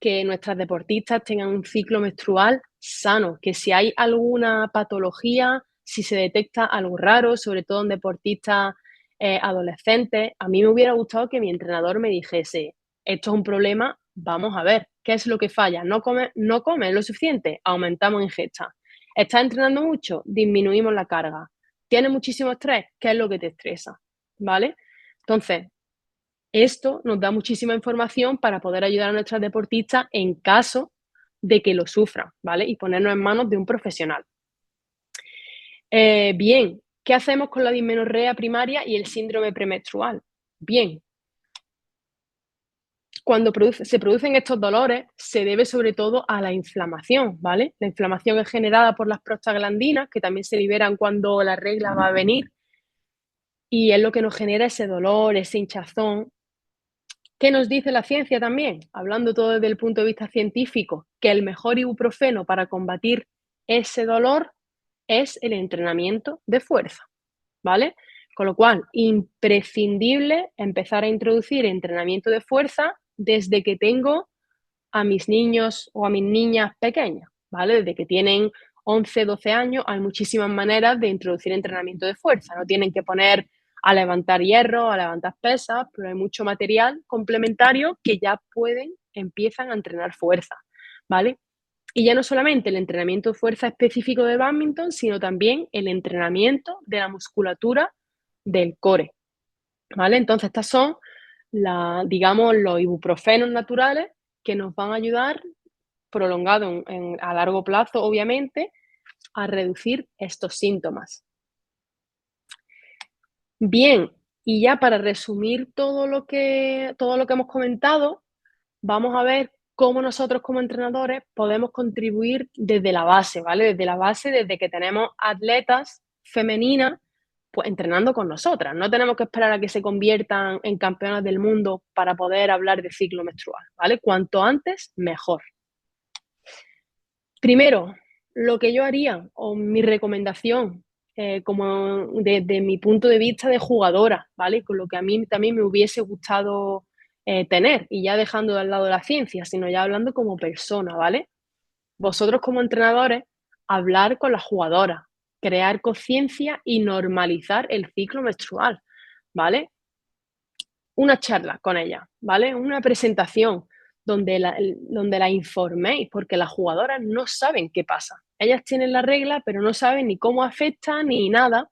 que nuestras deportistas tengan un ciclo menstrual sano, que si hay alguna patología, si se detecta algo raro, sobre todo en deportistas adolescentes, a mí me hubiera gustado que mi entrenador me dijese, esto es un problema, vamos a ver, ¿qué es lo que falla? ¿No comes lo suficiente? Aumentamos ingesta. ¿Estás entrenando mucho? Disminuimos la carga. ¿Tienes muchísimo estrés? ¿Qué es lo que te estresa? ¿Vale? Entonces, esto nos da muchísima información para poder ayudar a nuestras deportistas en caso de que lo sufran, ¿vale? Y ponernos en manos de un profesional. Bien, ¿qué hacemos con la dismenorrea primaria y el síndrome premenstrual? Bien, cuando se producen estos dolores, se debe sobre todo a la inflamación, ¿vale? La inflamación es generada por las prostaglandinas, que también se liberan cuando la regla va a venir, y es lo que nos genera ese dolor, ese hinchazón. ¿Qué nos dice la ciencia también? Hablando todo desde el punto de vista científico, que el mejor ibuprofeno para combatir ese dolor es el entrenamiento de fuerza, ¿vale? Con lo cual, imprescindible empezar a introducir entrenamiento de fuerza desde que tengo a mis niños o a mis niñas pequeñas, ¿vale? Desde que tienen 11, 12 años, hay muchísimas maneras de introducir entrenamiento de fuerza. No tienen que poner a levantar hierro, a levantar pesas, pero hay mucho material complementario que ya empiezan a entrenar fuerza, ¿vale? Y ya no solamente el entrenamiento de fuerza específico de bádminton, sino también el entrenamiento de la musculatura del core, ¿vale? Entonces, estas son, digamos, los ibuprofenos naturales que nos van a ayudar, prolongado a largo plazo, obviamente, a reducir estos síntomas. Bien, y ya para resumir todo lo que hemos comentado, vamos a ver cómo nosotros como entrenadores podemos contribuir desde la base, ¿vale? Desde la base, desde que tenemos atletas femeninas, pues entrenando con nosotras. No tenemos que esperar a que se conviertan en campeonas del mundo para poder hablar de ciclo menstrual, ¿vale? Cuanto antes, mejor. Primero, lo que yo haría o mi recomendación, como desde mi punto de vista de jugadora, ¿vale? Con lo que a mí también me hubiese gustado tener, y ya dejando de lado la ciencia, sino ya hablando como persona, ¿vale? Vosotros como entrenadores, hablar con las jugadoras, crear conciencia y normalizar el ciclo menstrual, ¿vale? Una charla con ella, ¿vale? Una presentación donde la informéis, porque las jugadoras no saben qué pasa. Ellas tienen la regla, pero no saben ni cómo afecta ni nada.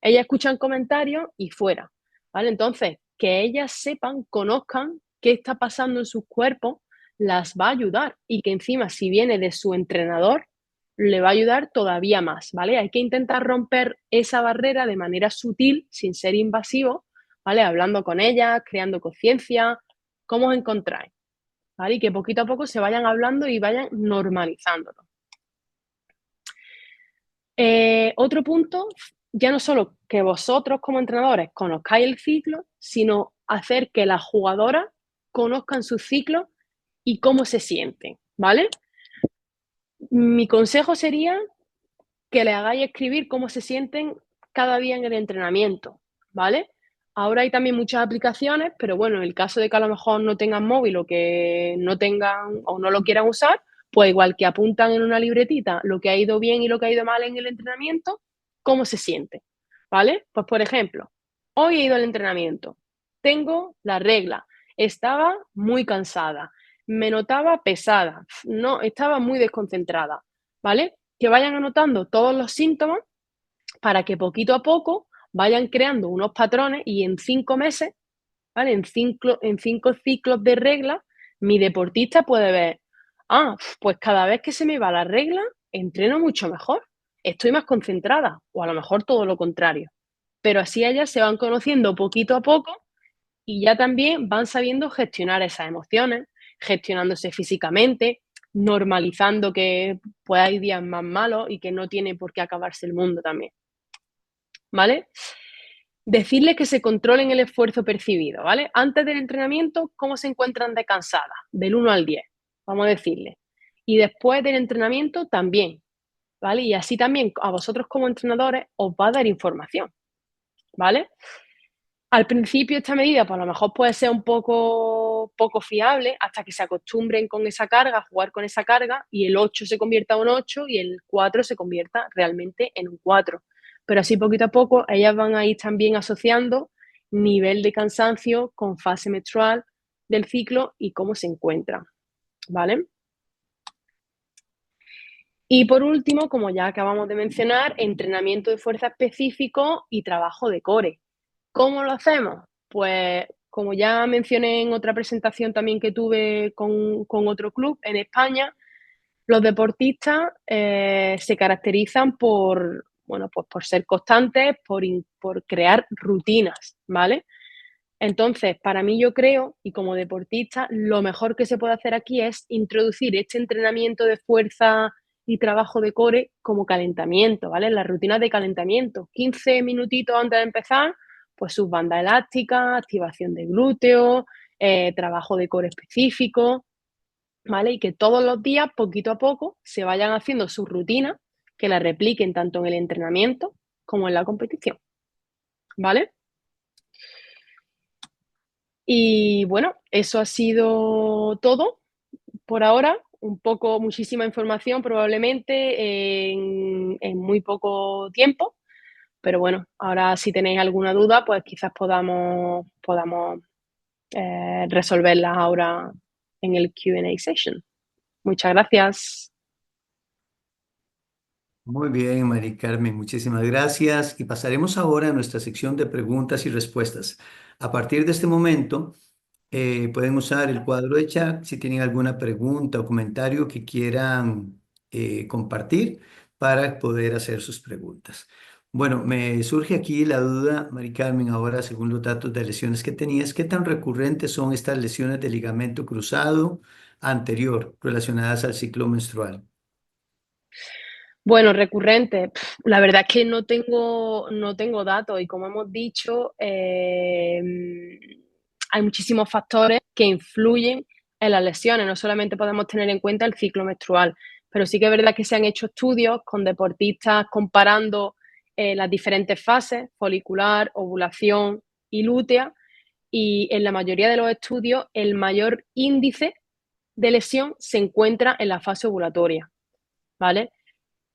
Ellas escuchan comentarios y fuera, ¿vale? Entonces, que ellas sepan, conozcan qué está pasando en sus cuerpos, las va a ayudar, y que encima, si viene de su entrenador, le va a ayudar todavía más, ¿vale? Hay que intentar romper esa barrera de manera sutil, sin ser invasivo, ¿vale? Hablando con ellas, creando conciencia, cómo os encontráis, ¿vale? Y que poquito a poco se vayan hablando y vayan normalizándolo. Otro punto ya no solo que vosotros como entrenadores conozcáis el ciclo, sino hacer que las jugadoras conozcan su ciclo y cómo se sienten, ¿vale? Mi consejo sería que le hagáis escribir cómo se sienten cada día en el entrenamiento, ¿vale? Ahora hay también muchas aplicaciones, pero bueno, en el caso de que a lo mejor no tengan móvil o que no tengan o no lo quieran usar, pues igual que apuntan en una libretita lo que ha ido bien y lo que ha ido mal en el entrenamiento, cómo se siente, ¿vale? Pues por ejemplo, hoy he ido al entrenamiento, tengo la regla, estaba muy cansada, me notaba pesada, no, estaba muy desconcentrada, ¿vale? Que vayan anotando todos los síntomas para que poquito a poco vayan creando unos patrones y en 5 meses, ¿vale? En cinco ciclos de regla, mi deportista puede ver, pues cada vez que se me va la regla, entreno mucho mejor, estoy más concentrada, o a lo mejor todo lo contrario. Pero así ellas se van conociendo poquito a poco y ya también van sabiendo gestionar esas emociones, gestionándose físicamente, normalizando que pues hay días más malos y que no tiene por qué acabarse el mundo también, ¿vale? Decirles que se controlen el esfuerzo percibido, ¿vale? Antes del entrenamiento, ¿cómo se encuentran de cansadas? Del 1 al 10, vamos a decirle. Y después del entrenamiento también, ¿vale? Y así también a vosotros como entrenadores os va a dar información, ¿vale? Al principio esta medida, pues a lo mejor puede ser un poco fiable hasta que se acostumbren con esa carga, a jugar con esa carga y el 8 se convierta en un 8 y el 4 se convierta realmente en un 4. Pero así poquito a poco ellas van a ir también asociando nivel de cansancio con fase menstrual del ciclo y cómo se encuentran, ¿vale? Y por último, como ya acabamos de mencionar, entrenamiento de fuerza específico y trabajo de core. ¿Cómo lo hacemos? Pues como ya mencioné en otra presentación también que tuve con otro club en España, los deportistas se caracterizan por, bueno, pues por ser constantes, por crear rutinas, ¿vale? Entonces, para mí yo creo, y como deportista, lo mejor que se puede hacer aquí es introducir este entrenamiento de fuerza y trabajo de core como calentamiento, ¿vale? Las rutinas de calentamiento, 15 minutitos antes de empezar, pues sus bandas elásticas, activación de glúteos, trabajo de core específico, ¿vale? Y que todos los días, poquito a poco, se vayan haciendo sus rutinas, que las repliquen tanto en el entrenamiento como en la competición, ¿vale? Y bueno, eso ha sido todo por ahora. Un poco, muchísima información probablemente en muy poco tiempo, pero bueno, ahora si tenéis alguna duda, pues quizás podamos resolverlas ahora en el Q&A session. Muchas gracias. Muy bien, Mari Carmen, muchísimas gracias. Y pasaremos ahora a nuestra sección de preguntas y respuestas. A partir de este momento, pueden usar el cuadro de chat si tienen alguna pregunta o comentario que quieran compartir para poder hacer sus preguntas. Bueno, me surge aquí la duda, Mari Carmen, ahora según los datos de lesiones que tenías, ¿qué tan recurrentes son estas lesiones de ligamento cruzado anterior relacionadas al ciclo menstrual? Bueno, recurrente, la verdad es que no tengo datos y como hemos dicho, hay muchísimos factores que influyen en las lesiones. No solamente podemos tener en cuenta el ciclo menstrual, pero sí que es verdad que se han hecho estudios con deportistas comparando las diferentes fases, folicular, ovulación y lútea, y en la mayoría de los estudios el mayor índice de lesión se encuentra en la fase ovulatoria, ¿vale?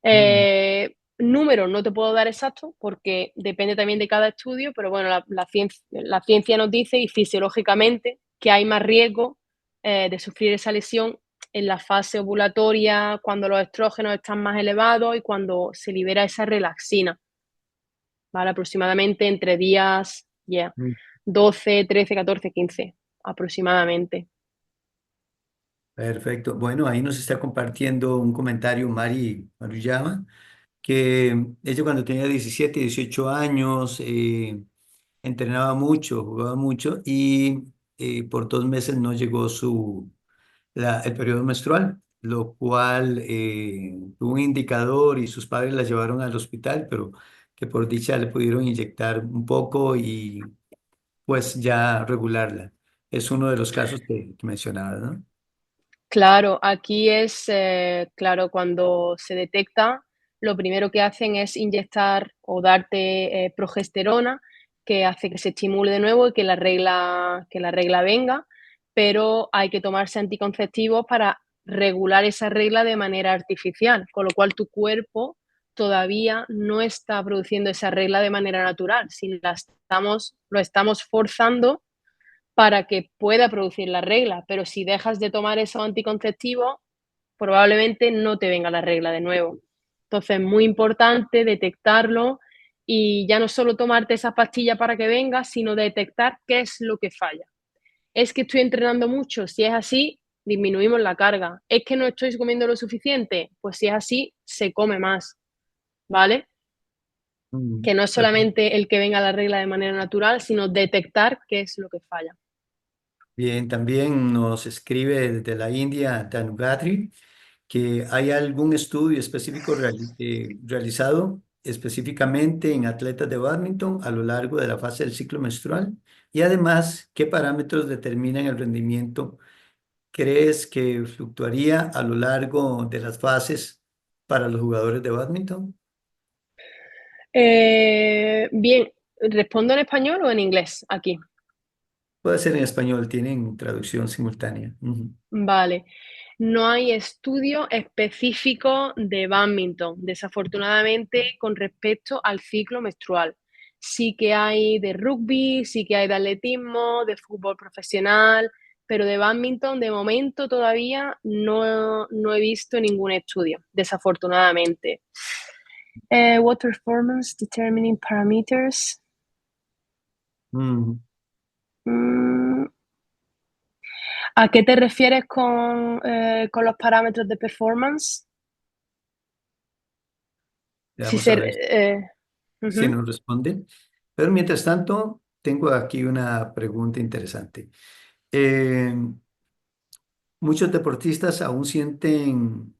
Mm. Números no te puedo dar exactos porque depende también de cada estudio, pero bueno, la ciencia nos dice y fisiológicamente que hay más riesgo de sufrir esa lesión en la fase ovulatoria, cuando los estrógenos están más elevados y cuando se libera esa relaxina, ¿vale? Aproximadamente entre días, 12, 13, 14, 15, aproximadamente. Perfecto. Bueno, ahí nos está compartiendo un comentario Mari Maruyama, que ella cuando tenía 17, 18 años entrenaba mucho, jugaba mucho y por 2 meses no llegó el periodo menstrual, lo cual tuvo un indicador y sus padres la llevaron al hospital, pero que por dicha le pudieron inyectar un poco y pues ya regularla. Es uno de los casos que mencionabas, ¿no? Claro, aquí es, claro, cuando se detecta, lo primero que hacen es inyectar o darte, progesterona, que hace que se estimule de nuevo y que la regla venga, pero hay que tomarse anticonceptivos para regular esa regla de manera artificial, con lo cual tu cuerpo todavía no está produciendo esa regla de manera natural, si la estamos lo estamos forzando para que pueda producir la regla, pero si dejas de tomar esos anticonceptivos, probablemente no te venga la regla de nuevo. Entonces, muy importante detectarlo y ya no solo tomarte esas pastillas para que venga, sino detectar qué es lo que falla. Es que estoy entrenando mucho, si es así, disminuimos la carga. Es que no estoy comiendo lo suficiente, pues si es así, se come más, ¿vale? Mm, Que no es perfecto. solamente el que venga la regla de manera natural, sino detectar qué es lo que falla. Bien, también nos escribe desde la India, Tanugadri, que hay algún estudio específico realizado específicamente en atletas de bádminton a lo largo de la fase del ciclo menstrual y además, ¿qué parámetros determinan el rendimiento? ¿Crees que fluctuaría a lo largo de las fases para los jugadores de bádminton? Bien, ¿respondo en español o en inglés aquí? Puede ser en español, tienen traducción simultánea. Ujú. Vale. No hay estudio específico de bádminton, desafortunadamente, con respecto al ciclo menstrual. Sí que hay de rugby, sí que hay de atletismo, de fútbol profesional, pero de bádminton, de momento, todavía no he visto ningún estudio, desafortunadamente. What performance determining parameters? Mm, Mm, ¿A qué te refieres con los parámetros de performance? Si Vamos a ser, ver si ujú, nos responden. Pero mientras tanto, tengo aquí una pregunta interesante. Eh, Muchos deportistas aún sienten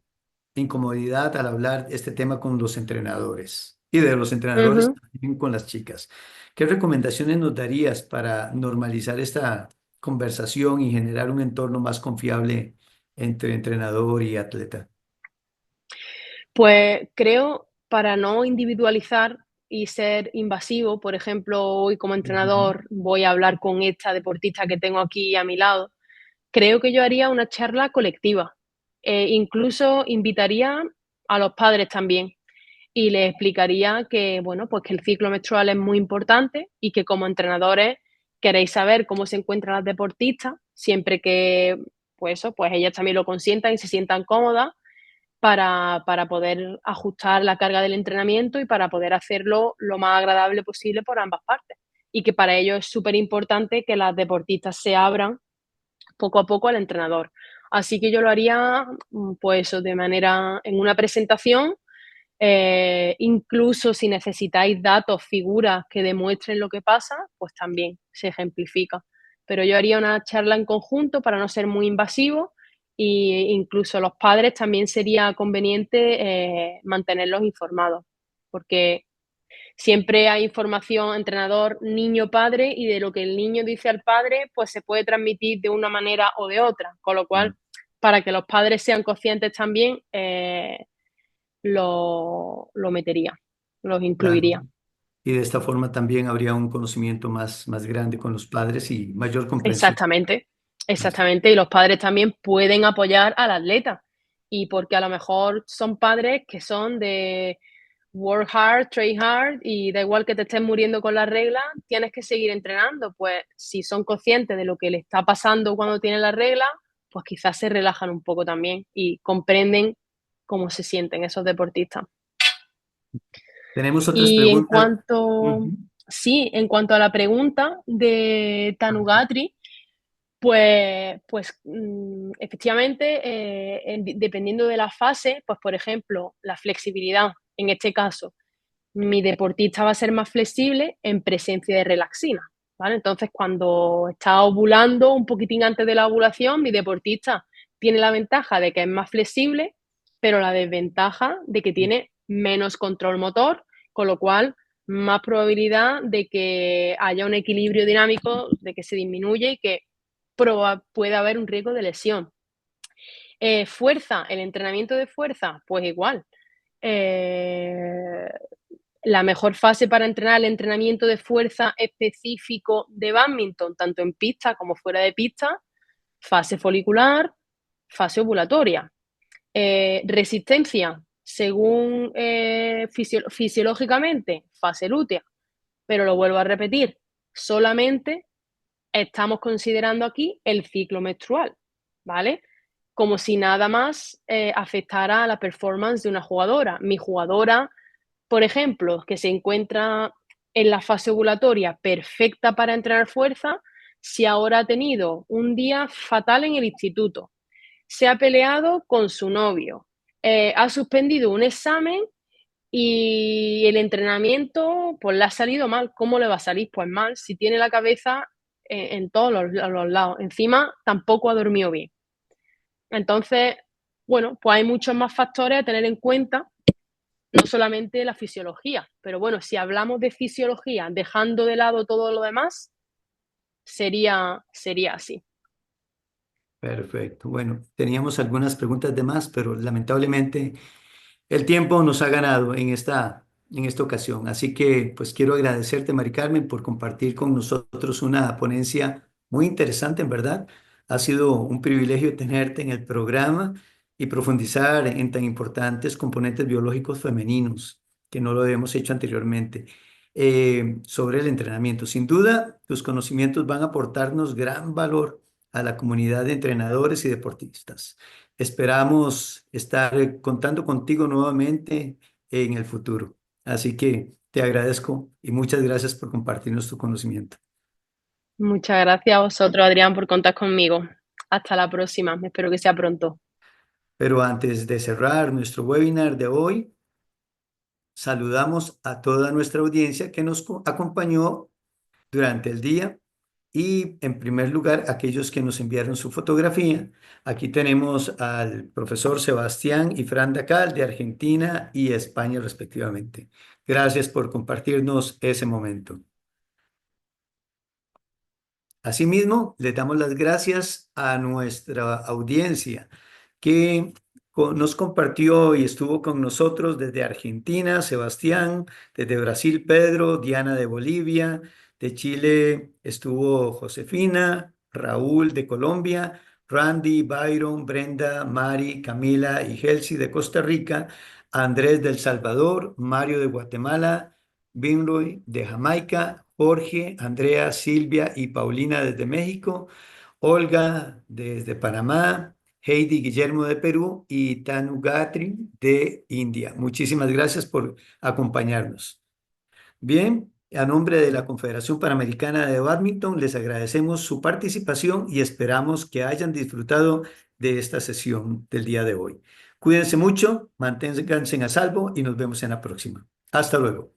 incomodidad al hablar este tema con los entrenadores y de los entrenadores ujú. también con las chicas. ¿Qué recomendaciones nos darías para normalizar esta conversación y generar un entorno más confiable entre entrenador y atleta? Pues creo, para no individualizar y ser invasivo, por ejemplo, hoy como Ujú. entrenador voy a hablar con esta deportista que tengo aquí a mi lado, creo que yo haría una charla colectiva. Incluso invitaría a los padres también y les explicaría que, bueno, pues que el ciclo menstrual es muy importante y que como entrenadores queréis saber cómo se encuentran las deportistas, siempre que, pues eso, pues ellas también lo consientan y se sientan cómodas para poder ajustar la carga del entrenamiento y para poder hacerlo lo más agradable posible por ambas partes. Y que para ello es súper importante que las deportistas se abran poco a poco al entrenador. Así que yo lo haría, pues eso, de manera en una presentación, incluso si necesitáis datos, figuras que demuestren lo que pasa, pues también se ejemplifica. Pero yo haría una charla en conjunto para no ser muy invasivo e incluso los padres también sería conveniente mantenerlos informados, porque siempre hay información entrenador, niño, padre, y de lo que el niño dice al padre, pues se puede transmitir de una manera o de otra. Con lo cual, para que los padres sean conscientes también, lo metería, los Claro. incluiría. Y de esta forma también habría un conocimiento más grande con los padres y mayor comprensión. Exactamente, exactamente. Y los padres también pueden apoyar al atleta. Y porque a lo mejor son padres que son de work hard, trade hard y da igual que te estés muriendo con la regla, tienes que seguir entrenando. Pues si son conscientes de lo que le está pasando cuando tienen la regla, pues quizás se relajan un poco también y comprenden cómo se sienten esos deportistas. Tenemos otras Y en preguntas. cuanto, Ujú. sí, en cuanto a la pregunta de Tanugatri, efectivamente, dependiendo de la fase, pues, por ejemplo, la flexibilidad, en este caso, mi deportista va a ser más flexible en presencia de relaxina, ¿vale? Entonces, cuando está ovulando, un poquitín antes de la ovulación, mi deportista tiene la ventaja de que es más flexible, pero la desventaja de que tiene menos control motor, con lo cual más probabilidad de que haya un equilibrio dinámico, de que se disminuya y que pueda haber un riesgo de lesión. Fuerza, el entrenamiento de fuerza, pues igual. Eh, la mejor fase para entrenar el entrenamiento de fuerza específico de bádminton, tanto en pista como fuera de pista, fase folicular, fase ovulatoria. Resistencia, según fisiológicamente, fase lútea. Pero lo vuelvo a repetir, solamente estamos considerando aquí el ciclo menstrual, ¿vale? Como si nada más afectara a la performance de una jugadora. Mi jugadora, por ejemplo, que se encuentra en la fase ovulatoria perfecta para entrenar fuerza, si ahora ha tenido un día fatal en el instituto, se ha peleado con su novio, ha suspendido un examen y el entrenamiento, pues le ha salido mal. ¿Cómo le va a salir? Pues mal, si tiene la cabeza en todos los lados. Encima, tampoco ha dormido bien. Entonces, bueno, pues hay muchos más factores a tener en cuenta, no solamente la fisiología, pero bueno, si hablamos de fisiología, dejando de lado todo lo demás, sería así. Perfecto. Bueno, teníamos algunas preguntas de más, pero lamentablemente el tiempo nos ha ganado en esta ocasión. Así que pues quiero agradecerte, Mari Carmen, por compartir con nosotros una ponencia muy interesante, en verdad. Ha sido un privilegio tenerte en el programa y profundizar en tan importantes componentes biológicos femeninos, que no lo habíamos hecho anteriormente, sobre el entrenamiento. Sin duda, tus conocimientos van a aportarnos gran valor a la comunidad de entrenadores y deportistas. Esperamos estar contando contigo nuevamente en el futuro. Así que te agradezco y muchas gracias por compartirnos tu conocimiento. Muchas gracias a vosotros, Adrián, por contar conmigo. Hasta la próxima. Espero que sea pronto. Pero antes de cerrar nuestro webinar de hoy, saludamos a toda nuestra audiencia que nos acompañó durante el día y en primer lugar aquellos que nos enviaron su fotografía. Aquí tenemos al profesor Sebastián y Fran Dacal de Argentina y España respectivamente. Gracias por compartirnos ese momento. Asimismo, le damos las gracias a nuestra audiencia que nos compartió y estuvo con nosotros desde Argentina, Sebastián, desde Brasil, Pedro, Diana de Bolivia, de Chile estuvo Josefina, Raúl de Colombia, Randy, Byron, Brenda, Mari, Camila y Helsi de Costa Rica, Andrés del Salvador, Mario de Guatemala, Binroy de Jamaica, Jorge, Andrea, Silvia y Paulina desde México, Olga desde Panamá, Heidi Guillermo de Perú y Tanu Gatri de India. Muchísimas gracias por acompañarnos. Bien, a nombre de la Confederación Panamericana de Bádminton, les agradecemos su participación y esperamos que hayan disfrutado de esta sesión del día de hoy. Cuídense mucho, manténganse a salvo y nos vemos en la próxima. Hasta luego.